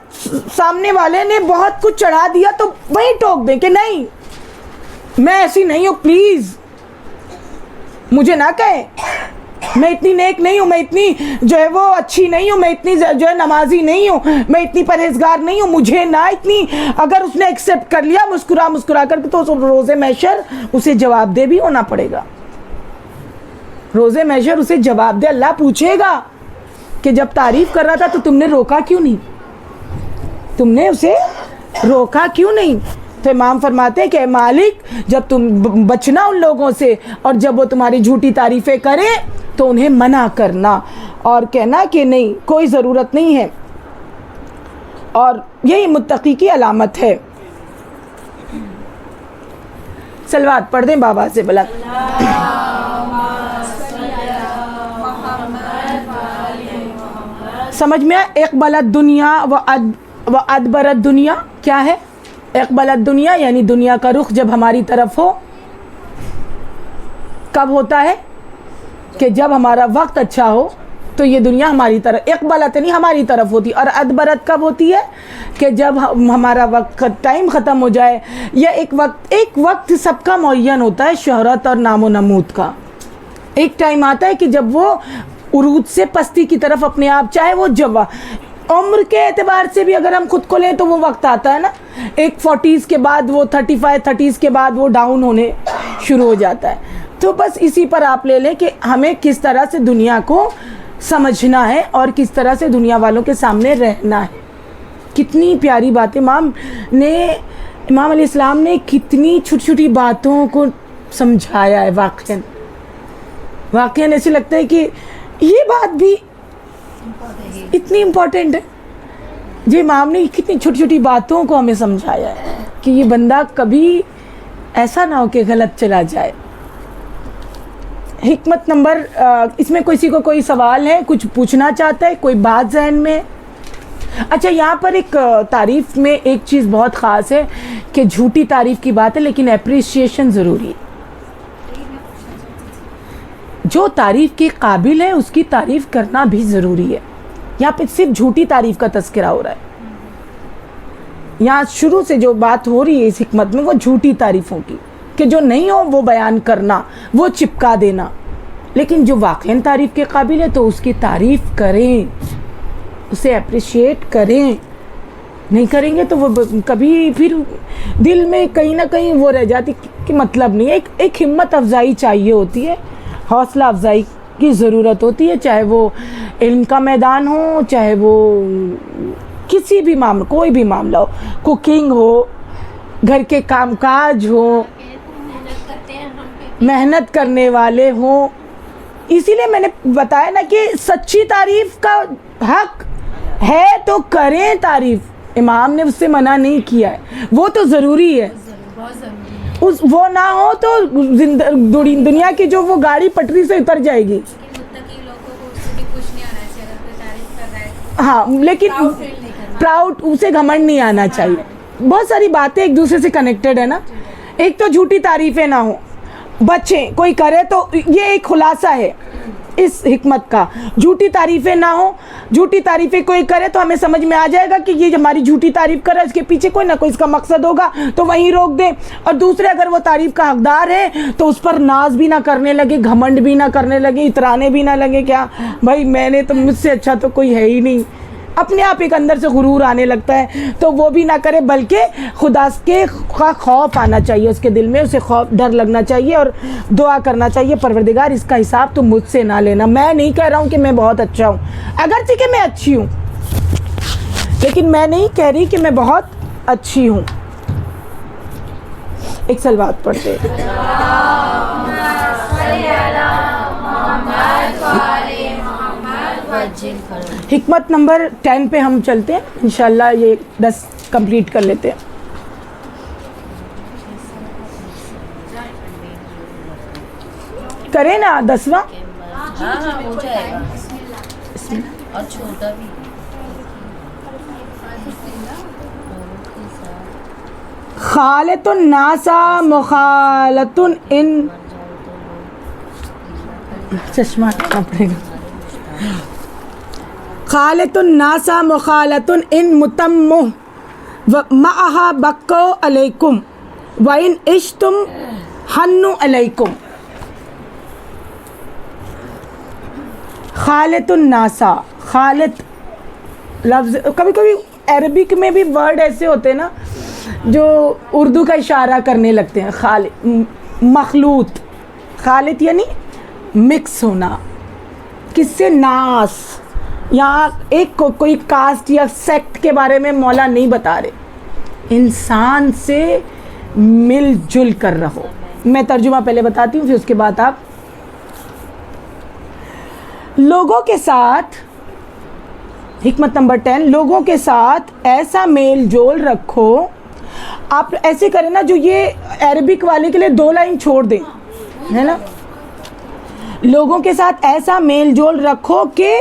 سامنے والے نے بہت کچھ چڑھا دیا تو وہی ٹوک دیں کہ نہیں میں ایسی نہیں ہوں, پلیز مجھے نہ کہیں, میں اتنی نیک نہیں ہوں, میں اتنی جو ہے وہ اچھی نہیں ہوں, میں اتنی جو ہے نمازی نہیں ہوں, میں اتنی پرہیزگار نہیں ہوں, مجھے نہ اتنی. اگر اس نے ایکسیپٹ کر لیا مسکرا کر کے, تو روز محشر اسے جواب دہ بھی ہونا پڑے گا. روز محشر اسے جواب دے, اللہ پوچھے گا کہ جب تعریف کر رہا تھا تو تم نے روکا کیوں نہیں, تم نے اسے روکا کیوں نہیں. تو امام فرماتے ہیں کہ اے مالک, جب تم بچنا ان لوگوں سے, اور جب وہ تمہاری جھوٹی تعریفیں کریں تو انہیں منع کرنا اور کہنا کہ نہیں, کوئی ضرورت نہیں ہے. اور یہی متقی کی علامت ہے. صلوات پڑھ دیں بابا سے بلند. سمجھ میں اقبلت دنیا و ادبرت دنیا کیا ہے؟ اقبلت دنیا یعنی دنیا کا رخ جب ہماری طرف ہو. کب ہوتا ہے؟ کہ جب ہمارا وقت اچھا ہو تو یہ دنیا ہماری طرف, اقبلت نہیں ہماری طرف ہوتی. اور ادبرت کب ہوتی ہے؟ کہ جب ہمارا وقت ٹائم ختم ہو جائے, یا ایک وقت سب کا معین ہوتا ہے شہرت اور نام و نمود کا. ایک ٹائم آتا ہے کہ جب وہ عروج سے پستی کی طرف اپنے آپ, چاہے وہ عمر کے اعتبار سے بھی اگر ہم خود کو لیں تو وہ وقت آتا ہے نا, ایک 40s کے بعد وہ 35-30s کے بعد وہ ڈاؤن ہونے شروع ہو جاتا ہے. تو بس اسی پر آپ لے لیں کہ ہمیں کس طرح سے دنیا کو سمجھنا ہے اور کس طرح سے دنیا والوں کے سامنے رہنا ہے. کتنی پیاری باتیں امام علیہ السلام نے کتنی چھوٹی چھوٹی باتوں کو سمجھایا ہے. واقعاً ایسے لگتا ہے کہ یہ بات بھی اتنی امپورٹنٹ ہے. جو امام نے کتنی چھوٹی چھوٹی باتوں کو ہمیں سمجھایا ہے کہ یہ بندہ کبھی ایسا نہ ہو کہ غلط چلا جائے. حکمت نمبر, اس میں کسی کو کوئی سوال ہے, کچھ پوچھنا چاہتا ہے, کوئی بات ذہن میں؟ اچھا, یہاں پر ایک تعریف میں ایک چیز بہت خاص ہے کہ جھوٹی تعریف کی بات ہے لیکن اپریشیشن ضروری ہے. جو تعریف کے قابل ہے اس کی تعریف کرنا بھی ضروری ہے. یہاں پہ صرف جھوٹی تعریف کا تذکرہ ہو رہا ہے. یہاں شروع سے جو بات ہو رہی ہے اس حکمت میں وہ جھوٹی تعریفوں کی, کہ جو نہیں ہو وہ بیان کرنا, وہ چپکا دینا. لیکن جو واقعاً تعریف کے قابل ہے تو اس کی تعریف کریں, اسے اپریشیٹ کریں. نہیں کریں گے تو وہ کبھی پھر دل میں کہیں نہ کہیں وہ رہ جاتی کہ مطلب نہیں. ایک ہمت افزائی چاہیے ہوتی ہے, حوصلہ افزائی کی ضرورت ہوتی ہے، چاہے وہ علم کا میدان ہو، چاہے وہ کسی بھی معاملہ، کوئی بھی معاملہ ہو، کوکنگ ہو، گھر کے کام کاج ہو، محنت کرنے والے ہوں. اسی لیے میں نے بتایا نا کہ سچی تعریف کا حق ہے تو کریں تعریف. امام نے اس سے منع نہیں کیا ہے، وہ تو ضروری ہے. وہ نہ ہو تو دنیا کی جو وہ گاڑی پٹری سے اتر جائے گی. ہاں لیکن پراؤڈ، اسے گھمنڈ نہیں آنا چاہیے. بہت ساری باتیں ایک دوسرے سے کنیکٹڈ ہے نا. ایک تو جھوٹی تعریفیں نہ ہوں، بچیں کوئی کرے تو یہ ایک خلاصہ ہے اس حکمت کا. جھوٹی تعریفیں نہ ہوں. جھوٹی تعریفیں کوئی کرے تو ہمیں سمجھ میں آ جائے گا کہ یہ ہماری جھوٹی تعریف کر رہا ہے، اس کے پیچھے کوئی نہ کوئی اس کا مقصد ہوگا، تو وہیں روک دیں. اور دوسرے اگر وہ تعریف کا حقدار ہے تو اس پر ناز بھی نہ کرنے لگے، گھمنڈ بھی نہ کرنے لگے، اترانے بھی نہ لگے کیا بھائی میں نے تو، مجھ سے اچھا تو کوئی ہے ہی نہیں. اپنے آپ ایک اندر سے غرور آنے لگتا ہے، تو وہ بھی نہ کرے، بلکہ خدا کے خوف آنا چاہیے اس کے دل میں، اسے خوف ڈر لگنا چاہیے اور دعا کرنا چاہیے پروردگار اس کا حساب تو مجھ سے نہ لینا. میں نہیں کہہ رہا ہوں کہ میں بہت اچھا ہوں، اگرچہ کہ میں اچھی ہوں، لیکن میں نہیں کہہ رہی کہ میں بہت اچھی ہوں. ایک صلوات پڑھتے ہیں. حکمت نمبر 10 پہ ہم چلتے ہیں انشاءاللہ. یہ 10 کمپلیٹ کر لیتے ہیں. کریں نا 10واں. خالط الناسا مخالط ان، چشمہ رکھنا پڑے گا. خالط الناسا مخالط ان متم معها بقو علیکم وان عشتم حنوا علیکم. خالط الناسا، خالط لفظ کبھی کبھی عربک میں بھی ورڈ ایسے ہوتے ہیں نا جو اردو کا اشارہ کرنے لگتے ہیں. خالط، مخلوط. خالط یعنی مکس ہونا. کس سے؟ ناس. یہاں ایک کوئی کاسٹ یا سیکٹ کے بارے میں مولا نہیں بتا رہے، انسان سے مل جل کر رہو. میں ترجمہ پہلے بتاتی ہوں پھر اس کے بعد آپ. لوگوں کے ساتھ، حکمت نمبر 10، لوگوں کے ساتھ ایسا میل جول رکھو. آپ ایسے کریں نا، جو یہ عربک والے کے لیے 2 لائن چھوڑ دیں، ہے نا. لوگوں کے ساتھ ایسا میل جول رکھو کہ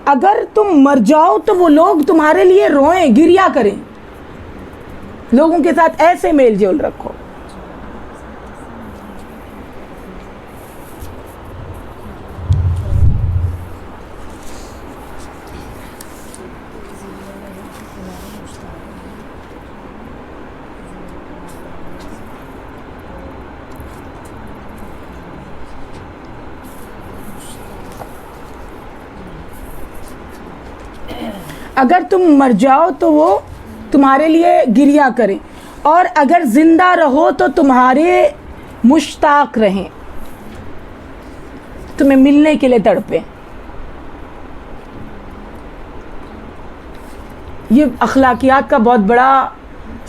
اگر تم مر جاؤ تو وہ لوگ تمہارے لیے روئیں، گریا کریں. لوگوں کے ساتھ ایسے میل جول رکھو. اگر تم مر جاؤ تو وہ تمہارے لیے گریا کریں، اور اگر زندہ رہو تو تمہارے مشتاق رہیں، تمہیں ملنے کے لیے تڑپیں. یہ اخلاقیات کا بہت بڑا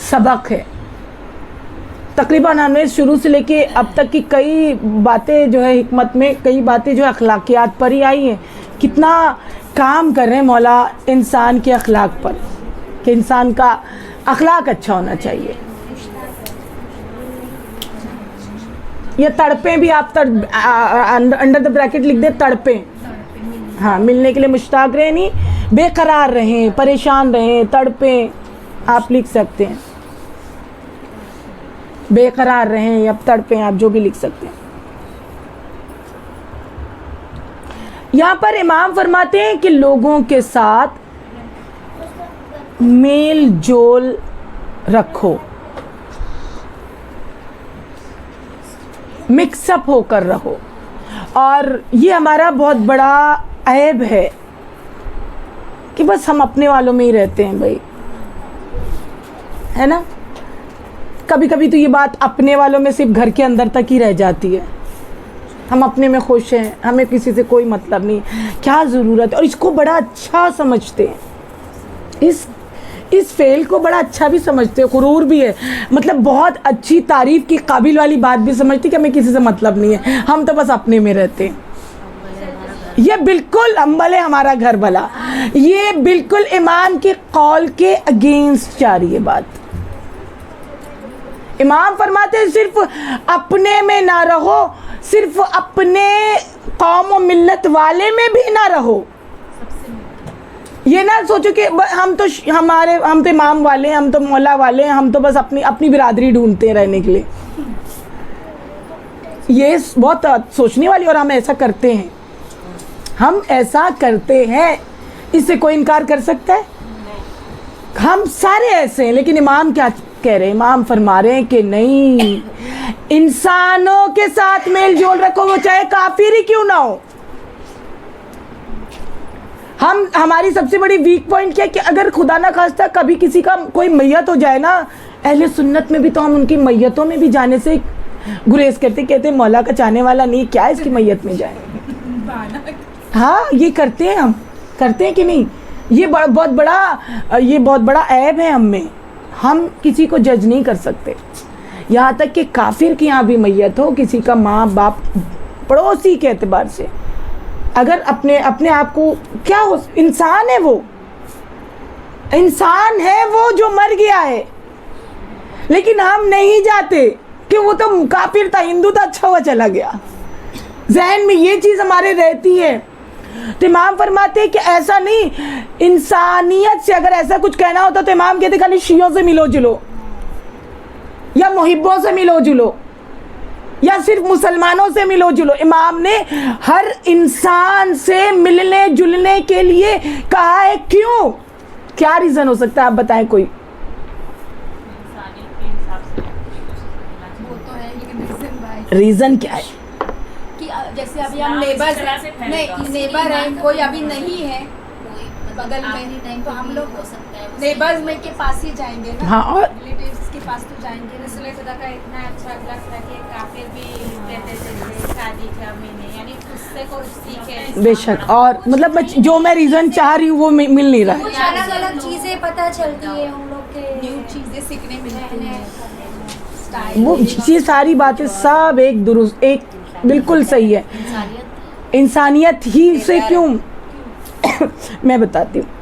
سبق ہے. تقریباً ہمیں شروع سے لے کے اب تک کی کئی باتیں جو ہے حکمت میں، کئی باتیں جو ہے اخلاقیات پر ہی آئی ہیں. کتنا کام کر رہے ہیں مولا انسان کے اخلاق پر، کہ انسان کا اخلاق اچھا ہونا چاہیے. یہ تڑپیں بھی آپ انڈر دا بریکٹ لکھ دیں، تڑپیں. ہاں، ملنے کے لیے مشتاق رہیں، نہیں بے قرار رہیں، پریشان رہیں، تڑپیں آپ لکھ سکتے ہیں. بے قرار رہیں یا تڑپیں، آپ جو بھی لکھ سکتے ہیں. یہاں پر امام فرماتے ہیں کہ لوگوں کے ساتھ میل جول رکھو، مکس اپ ہو کر رہو. اور یہ ہمارا بہت بڑا عیب ہے کہ بس ہم اپنے والوں میں ہی رہتے ہیں بھائی، ہے نا. کبھی کبھی تو یہ بات اپنے والوں میں صرف گھر کے اندر تک ہی رہ جاتی ہے. ہم اپنے میں خوش ہیں, ہمیں کسی سے کوئی مطلب نہیں, کیا ضرورت. اور اس کو بڑا اچھا سمجھتے ہیں, اس فعل کو بڑا اچھا بھی سمجھتے ہیں, غرور بھی ہے, مطلب بہت اچھی تعریف کی قابل والی بات بھی سمجھتی کہ ہمیں کسی سے مطلب نہیں ہے, ہم تو بس اپنے میں رہتے ہیں. یہ بالکل امبل ہے ہمارا گھر بلا, یہ بالکل امام کے قول کے اگینسٹ جا رہی ہے بات. امام فرماتے ہیں صرف اپنے میں نہ رہو, صرف اپنے قوم و ملت والے میں بھی نہ رہو. یہ نہ سوچو کہ ہم تو امام والے ہیں, ہم تو مولا والے ہیں, ہم تو بس اپنی برادری ڈھونڈتے ہیں رہنے کے لیے. یہ بہت سوچنے والی, اور ہم ایسا کرتے ہیں, ہم ایسا کرتے ہیں, اس سے کوئی انکار کر سکتا ہے؟ ہم سارے ایسے ہیں. لیکن امام کیا کہہ رہے ہیں؟ امام فرما رہے ہیں کہ نہیں, انسانوں کے ساتھ میل جول رکھو, وہ چاہے کافر ہی کیوں نہ ہو. ہماری سب سے بڑی ویک پوائنٹ کیا ہے کہ اگر خدا نہ خواستہ کبھی کسی کا کوئی میت ہو جائے نا, اہل سنت میں بھی تو ہم ان کی میتوں میں بھی جانے سے گریز کہتے ہیں مولا کا چاہنے والا نہیں, کیا اس کی میت میں جائیں. ہاں یہ کرتے ہیں, ہم کرتے ہیں کہ نہیں؟ یہ بہت بڑا عیب ہے ہم میں. ہم کسی کو جج نہیں کر سکتے, یہاں تک کہ کافر کی یہاں بھی میت ہو, کسی کا ماں باپ پڑوسی کے اعتبار سے, اگر اپنے آپ کو کیا ہو, انسان ہے, وہ انسان ہے, وہ جو مر گیا ہے. لیکن ہم نہیں جاتے کہ وہ تو کافر تھا, ہندو تھا, اچھا ہوا چلا گیا. ذہن میں یہ چیز ہمارے رہتی ہے. تو امام فرماتے ہیں کہ ایسا نہیں, انسانیت سے اگر ایسا کچھ کہنا ہوتا تو امام کہتے کہ شیعوں سے ملو جلو, یا محبوں سے ملو جلو, یا صرف مسلمانوں سے ملو جلو. امام نے ہر انسان سے ملنے جلنے کے لیے کہا ہے. کیوں؟ کیا ریزن ہو سکتا ہے, آپ بتائیں کوئی. ریزن کیا ہے؟ جیسے ابھی ہم نیبر ہیں, کوئی ابھی نہیں ہے بغل میں, تو ہم لوگ نیبرز میں کے پاس ہی جائیں گے نا, ہاں, ریلیٹیوز کے پاس تو جائیں گے. رسول خدا کا اتنا اچھا اخلاق تھا کہ کافر بھی کہتے تھے شادی کا مہینے, یعنی اس سے کو سیکھے. بے شک, اور مطلب جو میں ریزن چاہ رہی ہوں وہ مل نہیں رہا. کچھ الگ الگ چیزیں پتہ چلتی ہے ہم لوگ کے, نیو چیزیں سیکھنے ملتی ہیں. وہ یہ ساری باتیں سب ایک درست, ایک بالکل صحیح ہے. انسانیت ہی سے کیوں, میں بتاتی ہوں.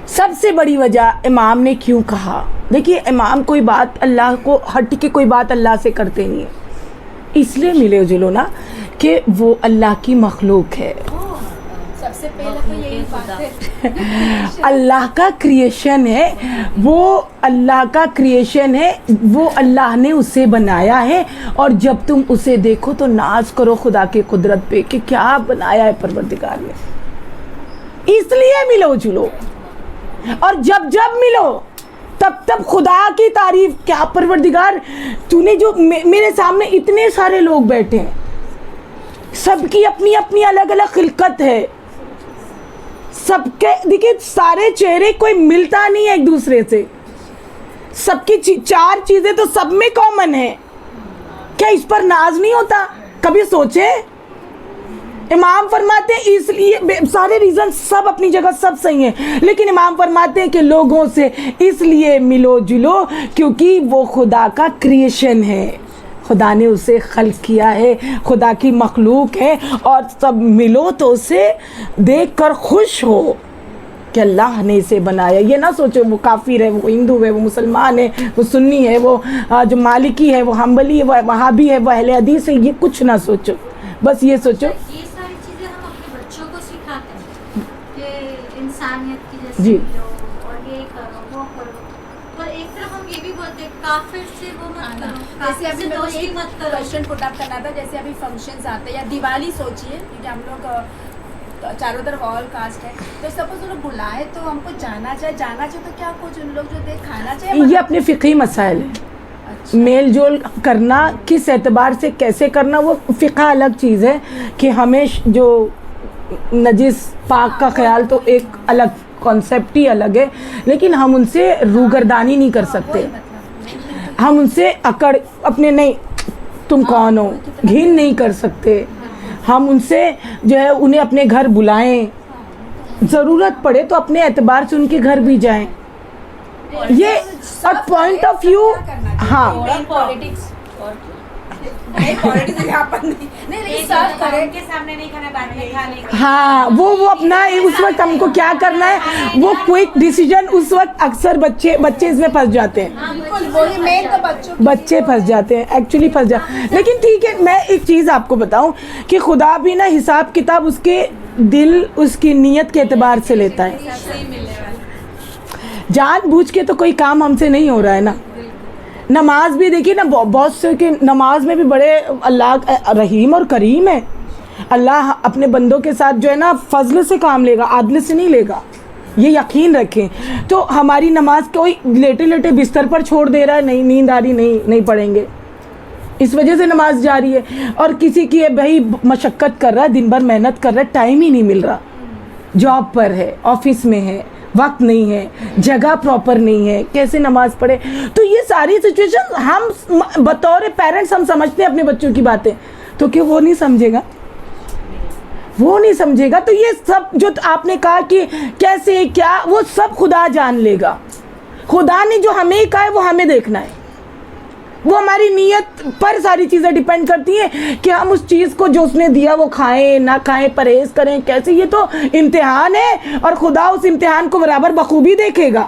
سب سے بڑی وجہ امام نے کیوں کہا, دیکھیے امام کوئی بات اللہ کو ہٹ کے کوئی بات اللہ سے کرتے نہیں ہیں, اس لیے ملے جلو نا کہ وہ اللہ کی مخلوق ہے, سب سے پہلے تو یہی بات ہے, اللہ کا کریشن ہے, وہ اللہ کا کریشن ہے, وہ اللہ نے اسے بنایا ہے. اور جب تم اسے دیکھو تو ناز کرو خدا کی قدرت پہ کہ کیا بنایا ہے پروردگار نے. اس لیے ملو جلو, اور جب ملو تب خدا کی تعریف. کیا پروردگار تو نے جو میرے سامنے اتنے سارے لوگ بیٹھے ہیں, سب کی اپنی اپنی الگ الگ خلقت ہے, سب کے دیکھیے سارے چہرے کوئی ملتا نہیں ہے ایک دوسرے سے, سب کی چار چیزیں تو سب میں کامن ہے. کیا اس پر ناز نہیں ہوتا؟ کبھی سوچے. امام فرماتے ہیں اس لیے سارے ریزن سب اپنی جگہ سب صحیح ہیں, لیکن امام فرماتے ہیں کہ لوگوں سے اس لیے ملو جلو کیونکہ وہ خدا کا کریشن ہے, خدا نے اسے خلق کیا ہے, خدا کی مخلوق ہے. اور سب ملو تو اسے دیکھ کر خوش ہو کہ اللہ نے اسے بنایا. یہ نہ سوچو وہ کافر ہے, وہ ہندو ہے, وہ مسلمان ہے, وہ سنی ہے, وہ جو مالکی ہے, وہ حنبلی ہے, وہ وہابی ہے, وہ اہل حدیث ہے. یہ کچھ نہ سوچو, بس یہ سوچو یہ ساری چیزیں ہم اپنے بچوں کو سکھاتے ہیں کہ انسانیت کی جیسے جی, اور یہ کرو وہ کرو. اور ایک طرف ہم یہ بھی بولتے ہیں کافر سے وہ مت کرو, جیسے کافر ابھی سے میں دوستی مت کرو. کوشچن پٹ اپ کرنا تھا, جیسے ابھی فنکشنز آتے ہیں یا دیوالی سوچیے, کیونکہ ہم لوگ چاروں طرف آل کاسٹ ہے, تو سپوز وہ لوگ بلائے تو ہم کو جانا چاہے تو کیا کچھ ان لوگ جو دے کھانا چاہیے. یہ اپنے فقہی مسائل ہیں. میل جول کرنا کس اعتبار سے کیسے کرنا وہ فقہ الگ چیز ہے, کہ ہمیں جو نجس پاک کا خیال تو ایک الگ کانسیپٹ ہی الگ ہے, لیکن ہم ان سے روگردانی نہیں کر سکتے, ہم ان سے اکڑ اپنے نہیں تم کون ہو, گھن نہیں کر سکتے ہم ان سے جو ہے, انہیں اپنے گھر بلائیں, ضرورت پڑے تو اپنے اعتبار سے ان کے گھر بھی جائیں. یہ اور پوائنٹ آف ویو, ہاں پالیٹکس ہاں وہ اپنا اس وقت ہم کو کیا کرنا ہے, وہ کوئک ڈیسیجن اس وقت اکثر بچے اس میں پھنس جاتے ہیں, بچے پھنس جاتے ہیں, ایکچولی پھنس جاتے ہیں. لیکن ٹھیک ہے, میں ایک چیز آپ کو بتاؤں کہ خدا بھی نا حساب کتاب اس کے دل, اس کی نیت کے اعتبار سے لیتا ہے. جان بوجھ کے تو کوئی کام ہم سے نہیں ہو رہا ہے نا. نماز بھی دیکھیے نا, بہت سے کہ نماز میں بھی بڑے اللہ رحیم اور کریم ہے. اللہ اپنے بندوں کے ساتھ جو ہے نا فضل سے کام لے گا, عدل سے نہیں لے گا, یہ یقین رکھیں. تو ہماری نماز کوئی لیٹے لیٹے بستر پر چھوڑ دے رہا ہے, نہیں نیند آ رہی, نہیں پڑھیں گے, اس وجہ سے نماز جاری ہے. اور کسی کی بھائی مشقت کر رہا ہے, دن بھر محنت کر رہا ہے, ٹائم ہی نہیں مل رہا, جاب پر ہے, آفس میں ہے, وقت نہیں ہے, جگہ پراپر نہیں ہے, کیسے نماز پڑھے. تو یہ ساری سچویشن ہم بطور پیرنٹس ہم سمجھتے ہیں اپنے بچوں کی باتیں, تو کہ وہ نہیں سمجھے گا, وہ نہیں سمجھے گا. تو یہ سب جو آپ نے کہا کہ کیسے کیا, وہ سب خدا جان لے گا. خدا نے جو ہمیں کہا ہے وہ ہمیں دیکھنا ہے, وہ ہماری نیت پر ساری چیزیں ڈیپینڈ کرتی ہیں کہ ہم اس چیز کو جو اس نے دیا وہ کھائیں نہ کھائیں, پرہیز کریں کیسے. یہ تو امتحان ہے, اور خدا اس امتحان کو برابر بخوبی دیکھے گا.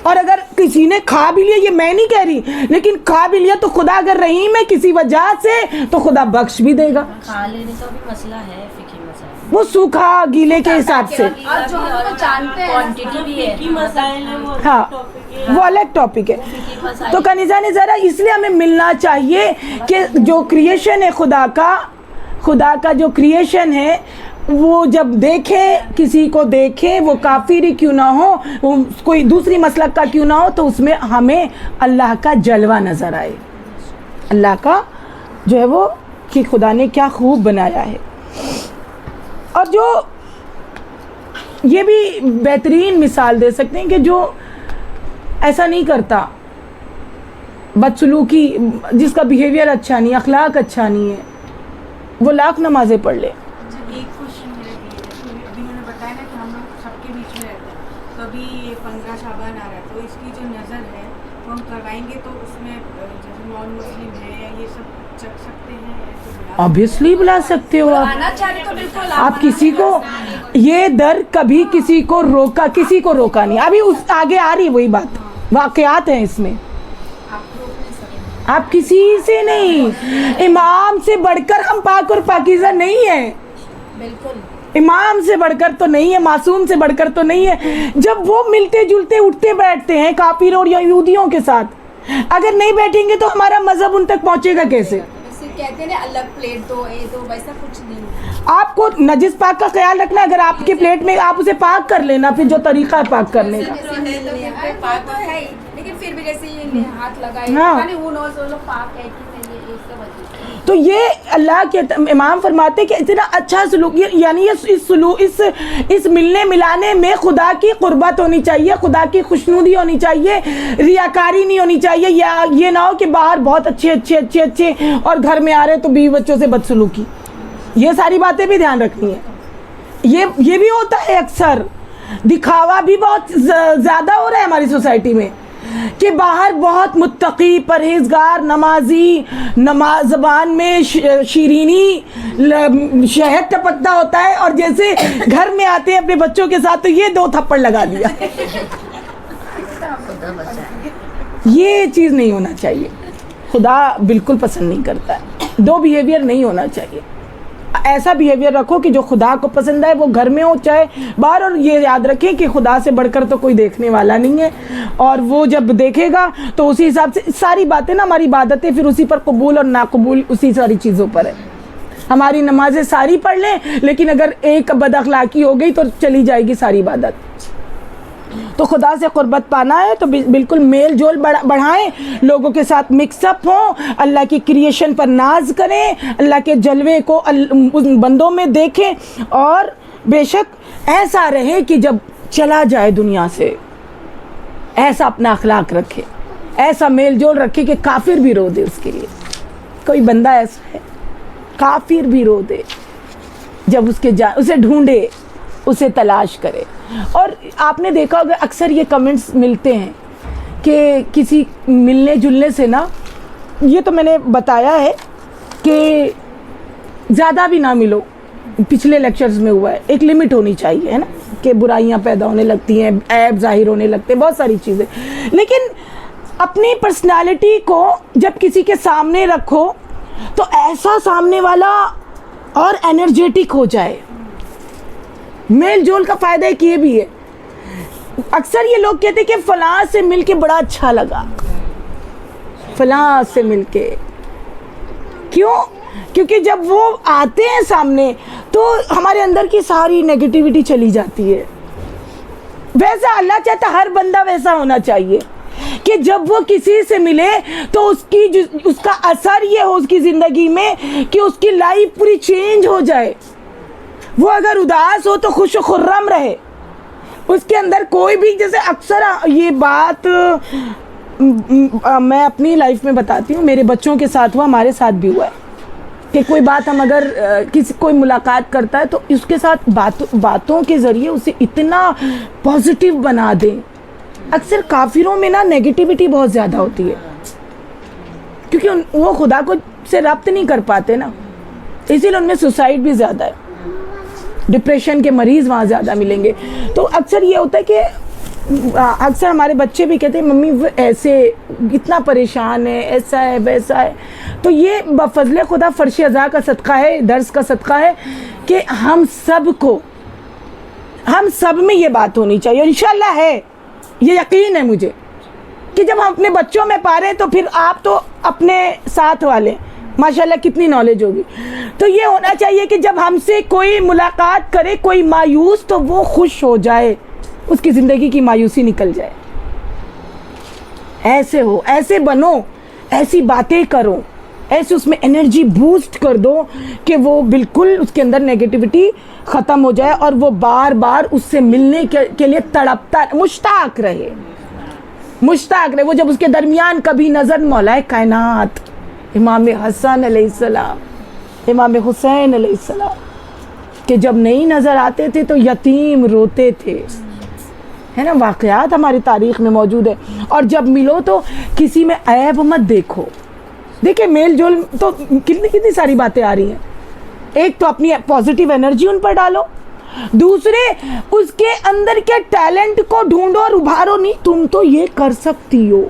اور اگر کسی نے کھا بھی لیا, یہ میں نہیں کہہ رہی, لیکن کھا بھی لیا تو خدا اگر رحیم ہے کسی وجہ سے تو خدا بخش بھی دے گا. کھا لینے کا بھی مسئلہ ہے, فقہی مسئلہ, وہ سوکھا گیلے کے حساب سے, کوانٹٹی بھی ہے, ہاں وہ الگ ٹاپک ہے. تو کنیزہ نے ذرا اس لیے ہمیں ملنا چاہیے کہ جو کریشن ہے خدا کا جو کریشن ہے, وہ جب دیکھے, کسی کو دیکھے, وہ کافر ہی کیوں نہ ہو, وہ کوئی دوسری مسلک کا کیوں نہ ہو, تو اس میں ہمیں اللہ کا جلوہ نظر آئے, اللہ کا جو ہے وہ کہ خدا نے کیا خوب بنایا ہے. اور جو یہ بھی بہترین مثال دے سکتے ہیں کہ جو ایسا نہیں کرتا, بدسلوکی, جس کا بیہیویئر اچھا نہیں, اخلاق اچھا نہیں ہے, وہ لاکھ نمازیں پڑھ لے. ایک کوشچن میرا بھی ہے, ابھی انہوں نے بتایا نا کہ ہم لوگ سب کے بیچ میں رہتے ہیں, تو ابھی 15 شعبان آ رہا ہے, تو اس کی جو نظر ہے وہ ہم کروائیں گے, تو اس میں جیسے نان مسلم ہے یا یہ سب چکھ سکتے ہیں, آبویسلی بلا سکتے ہو آپ کسی کو, یہ در کبھی کسی کو روکا نہیں. ابھی اس آگے آ رہی وہی بات, واقعات ہیں اس میں, آپ کسی سے نہیں, امام سے بڑھ کر ہم پاک اور پاکیزہ نہیں ہیں, بالکل امام سے بڑھ کر تو نہیں ہے, معصوم سے بڑھ کر تو نہیں ہے. جب وہ ملتے جلتے اٹھتے بیٹھتے ہیں کافروں اور یہودیوں کے ساتھ, اگر نہیں بیٹھیں گے تو ہمارا مذہب ان تک پہنچے گا کیسے؟ کہتے ہیں الگ پلیٹ دو, ویسا کچھ نہیں. آپ کو نجس پاک کا خیال رکھنا, اگر آپ کے پلیٹ میں آپ اسے پاک کر لینا, پھر جو طریقہ ہے پاک کرنے کا, لیکن پھر بھی جیسے یہ ہاتھ لگائے وہ لوگ پاک ہے کہ نہیں, اس کا وجہ. تو یہ اللہ کے امام فرماتے کہ اتنا اچھا سلوک, یعنی اس ملنے ملانے میں خدا کی قربت ہونی چاہیے, خدا کی خوشنودی ہونی چاہیے, ریاکاری نہیں ہونی چاہیے, یا یہ نہ ہو کہ باہر بہت اچھے اور گھر میں آ رہے تو بیوی بچوں سے بدسلوکی. یہ ساری باتیں بھی دھیان رکھنی ہے. یہ بھی ہوتا ہے اکثر, دکھاوا بھی بہت زیادہ ہو رہا ہے ہماری سوسائٹی میں, کہ باہر بہت متقی, پرہیزگار, نمازی, زبان میں شیرینی, شہد ٹپکتا ہوتا ہے, اور جیسے گھر میں آتے ہیں اپنے بچوں کے ساتھ تو یہ 2 تھپڑ لگا دیا. یہ چیز نہیں ہونا چاہیے, خدا بالکل پسند نہیں کرتا ہے. 2 بیہیویئر نہیں ہونا چاہیے. ایسا بیہیویئر رکھو کہ جو خدا کو پسند آئے, وہ گھر میں ہو چاہے باہر. اور یہ یاد رکھیں کہ خدا سے بڑھ کر تو کوئی دیکھنے والا نہیں ہے, اور وہ جب دیکھے گا تو اسی حساب سے ساری باتیں نا, ہماری عبادتیں پھر اسی پر قبول اور ناقبول اسی ساری چیزوں پر ہے. ہماری نمازیں ساری پڑھ لیں, لیکن اگر ایک بد اخلاقی ہو گئی تو چلی جائے گی ساری عبادت. تو خدا سے قربت پانا ہے تو بالکل میل جول بڑھائیں, لوگوں کے ساتھ مکس اپ ہوں, اللہ کی کریشن پر ناز کریں, اللہ کے جلوے کو ان بندوں میں دیکھیں, اور بے شک ایسا رہے کہ جب چلا جائے دنیا سے ایسا اپنا اخلاق رکھے, ایسا میل جول رکھے کہ کافر بھی رو دے اس کے لیے. کوئی بندہ ایسا ہے کافر بھی رو دے جب اسے ڈھونڈے, اسے تلاش کرے. اور آپ نے دیکھا ہوگا اکثر یہ کمنٹس ملتے ہیں کہ کسی ملنے جلنے سے نا, یہ تو میں نے بتایا ہے کہ زیادہ بھی نہ ملو, پچھلے لیکچرز میں ہوا ہے, ایک لمٹ ہونی چاہیے ہے نا, کہ برائیاں پیدا ہونے لگتی ہیں, عیب ظاہر ہونے لگتے ہیں, بہت ساری چیزیں. لیکن اپنی پرسنالٹی کو جب کسی کے سامنے رکھو تو ایسا سامنے والا اور انرجیٹک ہو جائے. میل جول کا فائدہ ایک یہ بھی ہے, اکثر یہ لوگ کہتے ہیں کہ فلاں سے مل کے بڑا اچھا لگا, فلاں سے مل کے. کیوں؟ کیونکہ جب وہ آتے ہیں سامنے تو ہمارے اندر کی ساری نیگیٹیوٹی چلی جاتی ہے. ویسا اللہ چاہتا ہر بندہ ویسا ہونا چاہیے کہ جب وہ کسی سے ملے تو اس کا اثر یہ ہو اس کی زندگی میں کہ اس کی لائف پوری چینج ہو جائے. وہ اگر اداس ہو تو خوش و خرم رہے, اس کے اندر کوئی بھی, جیسے اکثر یہ بات میں اپنی لائف میں بتاتی ہوں, میرے بچوں کے ساتھ ہوا, ہمارے ساتھ بھی ہوا ہے کہ کوئی بات ہم اگر کوئی ملاقات کرتا ہے تو اس کے ساتھ باتوں کے ذریعے اسے اتنا پازیٹیو بنا دیں. اکثر کافروں میں نا نیگیٹیوٹی بہت زیادہ ہوتی ہے کیونکہ وہ خدا کو سے ربط نہیں کر پاتے نا, اسی لیے ان میں سوسائڈ بھی زیادہ ہے, ڈپریشن کے مریض وہاں زیادہ ملیں گے. تو اکثر یہ ہوتا ہے کہ اکثر ہمارے بچے بھی کہتے ہیں ممی وہ ایسے اتنا پریشان ہے, ایسا ہے ویسا ہے. تو یہ بفضل خدا فرش ازا کا صدقہ ہے, درس کا صدقہ ہے کہ ہم سب میں یہ بات ہونی چاہیے. اور انشاءاللہ ہے, یہ یقین ہے مجھے کہ جب ہم اپنے بچوں میں پا رہے ہیں تو پھر آپ تو اپنے ساتھ والے ماشاءاللہ کتنی نالج ہوگی. تو یہ ہونا چاہیے کہ جب ہم سے کوئی ملاقات کرے کوئی مایوس تو وہ خوش ہو جائے, اس کی زندگی کی مایوسی نکل جائے. ایسے ہو, ایسے بنو, ایسی باتیں کرو, ایسے اس میں انرجی بوسٹ کر دو کہ وہ بالکل اس کے اندر نیگیٹیوٹی ختم ہو جائے اور وہ بار بار اس سے ملنے کے لیے تڑپتا, مشتاق رہے. وہ جب اس کے درمیان کبھی نظر مولا کائنات امام حسن علیہ السلام, امام حسین علیہ السلام کہ جب نہیں نظر آتے تھے تو یتیم روتے تھے, ہے نا, واقعات ہماری تاریخ میں موجود ہے. اور جب ملو تو کسی میں عیب مت دیکھو. دیکھیں میل جول تو کتنی ساری باتیں آ رہی ہیں. ایک تو اپنی پازیٹیو انرجی ان پر ڈالو, دوسرے اس کے اندر کے ٹیلنٹ کو ڈھونڈو اور ابھارو. نہیں تم تو یہ کر سکتی ہو,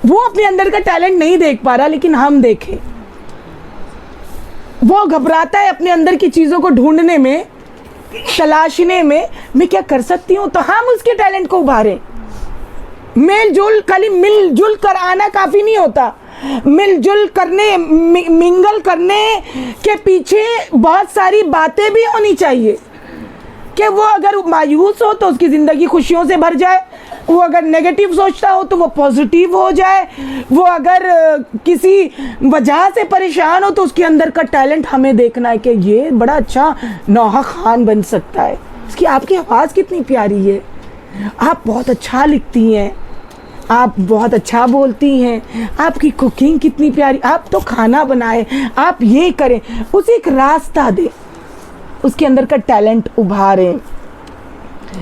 وہ اپنے اندر کا ٹیلنٹ نہیں دیکھ پا رہا لیکن ہم دیکھیں. وہ گھبراتا ہے اپنے اندر کی چیزوں کو ڈھونڈنے میں, تلاشنے میں کیا کر سکتی ہوں, تو ہم اس کے ٹیلنٹ کو ابھاریں. مل جل کر آنا کافی نہیں ہوتا, مل جل کرنے منگل کرنے کے پیچھے بہت ساری باتیں بھی ہونی چاہیے کہ وہ اگر مایوس ہو تو اس کی زندگی خوشیوں سے بھر جائے, وہ اگر نیگیٹو سوچتا ہو تو وہ پازیٹیو ہو جائے, وہ اگر کسی وجہ سے پریشان ہو تو اس کے اندر کا ٹیلنٹ ہمیں دیکھنا ہے کہ یہ بڑا اچھا نوحہ خان بن سکتا ہے. اس کی آپ کی آواز کتنی پیاری ہے, آپ بہت اچھا لکھتی ہیں, آپ بہت اچھا بولتی ہیں, آپ کی کوکنگ کتنی پیاری, آپ تو کھانا بنائیں, آپ یہ کریں. اسے ایک راستہ دیں, اس کے اندر کا ٹیلنٹ ابھاریں.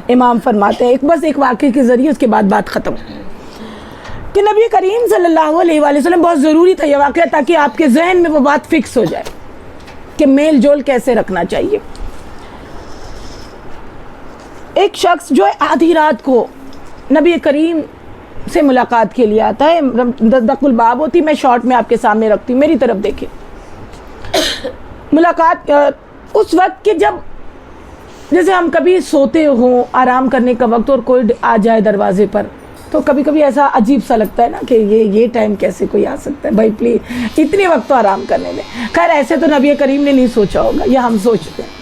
امام فرماتے ہیں بس ایک واقعے کے ذریعے, اس کے بعد بات ختم, کہ نبی کریم صلی اللہ علیہ وآلہ وسلم بہت ضروری تھا یہ واقعہ تاکہ آپ کے ذہن میں وہ بات فکس ہو جائے کہ میل جول کیسے رکھنا چاہیے. ایک شخص جو ہے آدھی رات کو نبی کریم سے ملاقات کے لیے آتا ہے, دق الباب ہوتی, میں شارٹ میں آپ کے سامنے رکھتی ہوں, میری طرف دیکھیں. ملاقات اس وقت کہ جب جیسے ہم کبھی سوتے ہوں آرام کرنے کا وقت اور کوئی آ جائے دروازے پر تو کبھی کبھی ایسا عجیب سا لگتا ہے نا کہ یہ ٹائم کیسے کوئی آ سکتا ہے, بھائی پلیز اتنے وقت تو آرام کرنے میں. خیر ایسے تو نبی کریم نے نہیں سوچا ہوگا, یا ہم سوچتے ہیں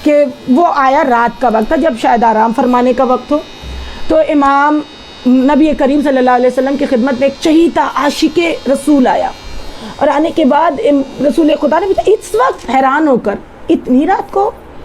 کہ وہ آیا رات کا وقت تھا جب شاید آرام فرمانے کا وقت ہو. تو امام نبی کریم صلی اللہ علیہ وسلم کی خدمت میں ایک چہیتا عاشق رسول آیا, اور آنے کے بعد رسول خدا نے اس وقت حیران ہو کر اتنی رات کو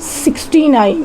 69,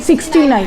69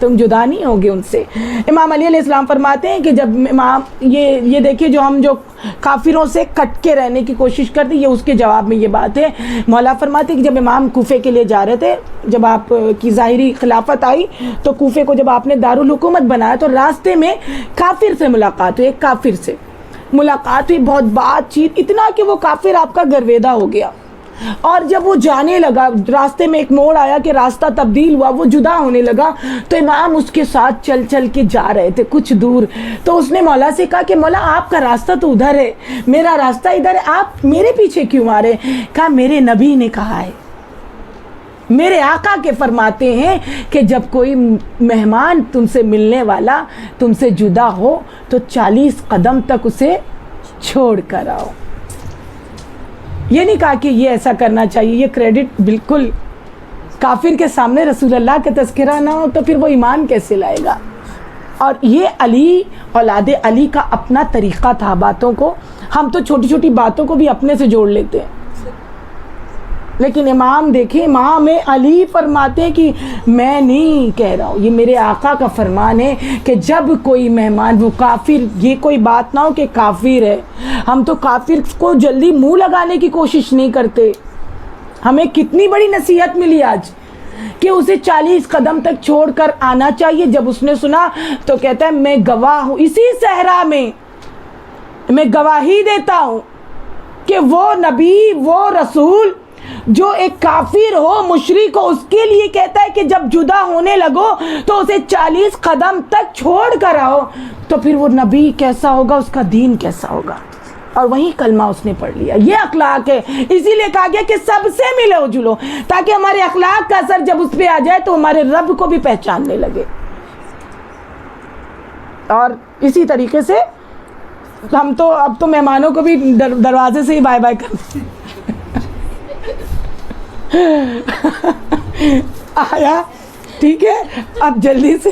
تم جدا نہیں ہوگے ان سے. امام علی علیہ السلام فرماتے ہیں کہ جب امام یہ دیکھیے جو ہم جو کافروں سے کٹ کے رہنے کی کوشش کرتے، یہ اس کے جواب میں یہ بات ہے. مولا فرماتے ہیں کہ جب امام کوفے کے لیے جا رہے تھے، جب آپ کی ظاہری خلافت آئی تو کوفے کو جب آپ نے دارالحکومت بنایا تو راستے میں کافر سے ملاقات ہوئی. ایک کافر سے ملاقات ہوئی، بہت بات چیت، اتنا کہ وہ کافر آپ کا گرویدہ ہو گیا. اور جب وہ جانے لگا، راستے میں ایک موڑ آیا کہ راستہ تبدیل ہوا، وہ جدا ہونے لگا، تو امام اس کے ساتھ چل چل کے جا رہے تھے کچھ دور. تو اس نے مولا سے کہا کہ مولا آپ کا راستہ تو ادھر ہے، میرا راستہ ادھر ہے، آپ میرے پیچھے کیوں آ رہے؟ کہا میرے نبی نے کہا ہے، میرے آقا کے فرماتے ہیں کہ جب کوئی مہمان تم سے ملنے والا تم سے جدا ہو تو 40 قدم تک اسے چھوڑ کر آؤ. یہ نہیں کہا کہ یہ ایسا کرنا چاہیے. یہ کریڈٹ بالکل کافر کے سامنے رسول اللہ کا تذکرہ نہ ہو تو پھر وہ ایمان کیسے لائے گا. اور یہ علی، اولاد علی کا اپنا طریقہ تھا باتوں کو. ہم تو چھوٹی چھوٹی باتوں کو بھی اپنے سے جوڑ لیتے ہیں، لیکن امام دیکھیں، امام علی فرماتے ہیں کہ میں نہیں کہہ رہا ہوں، یہ میرے آقا کا فرمان ہے کہ جب کوئی مہمان، وہ کافر، یہ کوئی بات نہ ہو کہ کافر ہے. ہم تو کافر کو جلدی منہ لگانے کی کوشش نہیں کرتے. ہمیں کتنی بڑی نصیحت ملی آج کہ اسے 40 قدم تک چھوڑ کر آنا چاہیے. جب اس نے سنا تو کہتا ہے میں گواہ ہوں، اسی صحرا میں میں گواہی دیتا ہوں کہ وہ نبی، وہ رسول جو ایک کافر ہو، مشرک ہو، اس کے لیے کہتا ہے کہ جب جدا ہونے لگو تو اسے 40 قدم تک چھوڑ کر آؤ. تو پھر وہ نبی کیسا ہوگا، اس کا دین کیسا ہوگا. اور وہی کلمہ اس نے پڑھ لیا. یہ اخلاق ہے. اسی لیے کہا گیا کہ سب سے ملو جلو، تاکہ ہمارے اخلاق کا اثر جب اس پہ آ جائے تو ہمارے رب کو بھی پہچاننے لگے. اور اسی طریقے سے ہم تو اب تو مہمانوں کو بھی دروازے سے ہی بائے بائے کرتے آیا. ٹھیک ہے، اب جلدی سے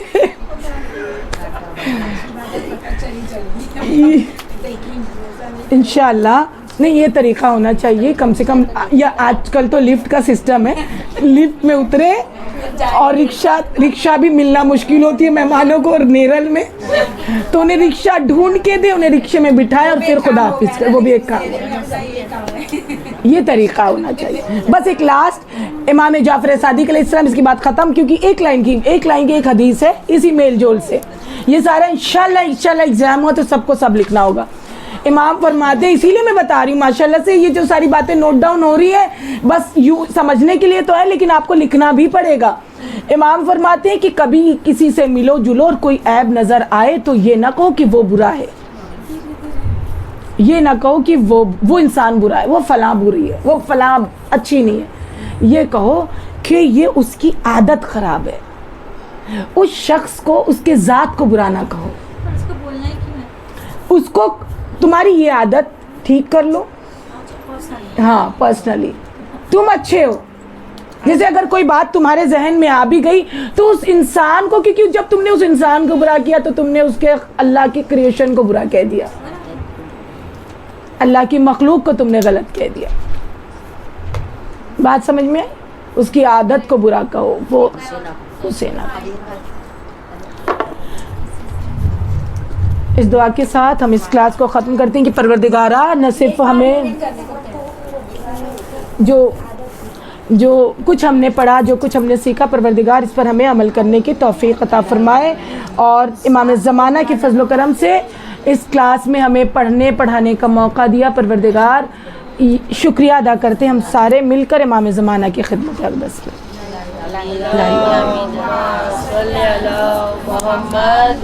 انشاءاللہ. نہیں، یہ طریقہ ہونا چاہیے کم سے کم. یا آج کل تو لفٹ کا سسٹم ہے، لفٹ میں اترے اور رکشہ بھی ملنا مشکل ہوتی ہے مہمانوں کو، اور نیرل میں تو انہیں رکشہ ڈھونڈ کے دے، انہیں رکشے میں بٹھائے اور پھر خدا حافظ کر. وہ بھی ایک کام ہے. یہ طریقہ ہونا چاہیے. بس ایک لاسٹ، امام جعفر صادق علیہ السلام، اس کی بات ختم، کیونکہ ایک لائن کی ایک حدیث ہے اسی میل جول سے. یہ سارا انشاءاللہ ایگزام ہوا تو سب کو سب لکھنا ہوگا. امام فرماتے ہیں، اسی لیے میں بتا رہی ہوں ماشاءاللہ سے یہ جو ساری باتیں نوٹ ڈاؤن ہو رہی ہیں بس یوں سمجھنے کے لیے تو ہے، لیکن آپ کو لکھنا بھی پڑے گا. امام فرماتے ہیں کہ کبھی کسی سے ملو جلو اور کوئی عیب نظر آئے تو یہ نہ کہو کہ وہ برا ہے، یہ نہ کہو کہ وہ انسان برا ہے، وہ فلاں بری ہے، وہ فلاں اچھی نہیں ہے. یہ کہو کہ یہ اس کی عادت خراب ہے. اس شخص کو، اس کے ذات کو برا نہ کہو. اس کو بولنا ہی کیوں ہے؟ اس کو تمہاری یہ عادت ٹھیک کر لو. ہاں، پرسنلی تم اچھے ہو. جیسے اگر کوئی بات تمہارے ذہن میں آ بھی گئی تو اس انسان کو، کیونکہ جب تم نے اس انسان کو برا کیا تو تم نے اس کے اللہ کی کریشن کو برا کہہ دیا، اللہ کی مخلوق کو تم نے غلط کہہ دیا. بات سمجھ میں آئی؟ اس کی عادت کو برا کہو، وہ اسے نہ کہو. اس دعا کے ساتھ ہم اس کلاس کو ختم کرتے ہیں کہ پروردگارہ نہ صرف ہمیں جو کچھ ہم نے پڑھا، جو کچھ ہم نے سیکھا، پروردگار اس پر ہمیں عمل کرنے کی توفیق عطا فرمائے. اور امام زمانہ کے فضل و کرم سے اس کلاس میں ہمیں پڑھانے کا موقع دیا. پروردگار شکریہ ادا کرتے ہیں ہم سارے مل کر امام زمانہ کی خدمت اقدس کی. محمد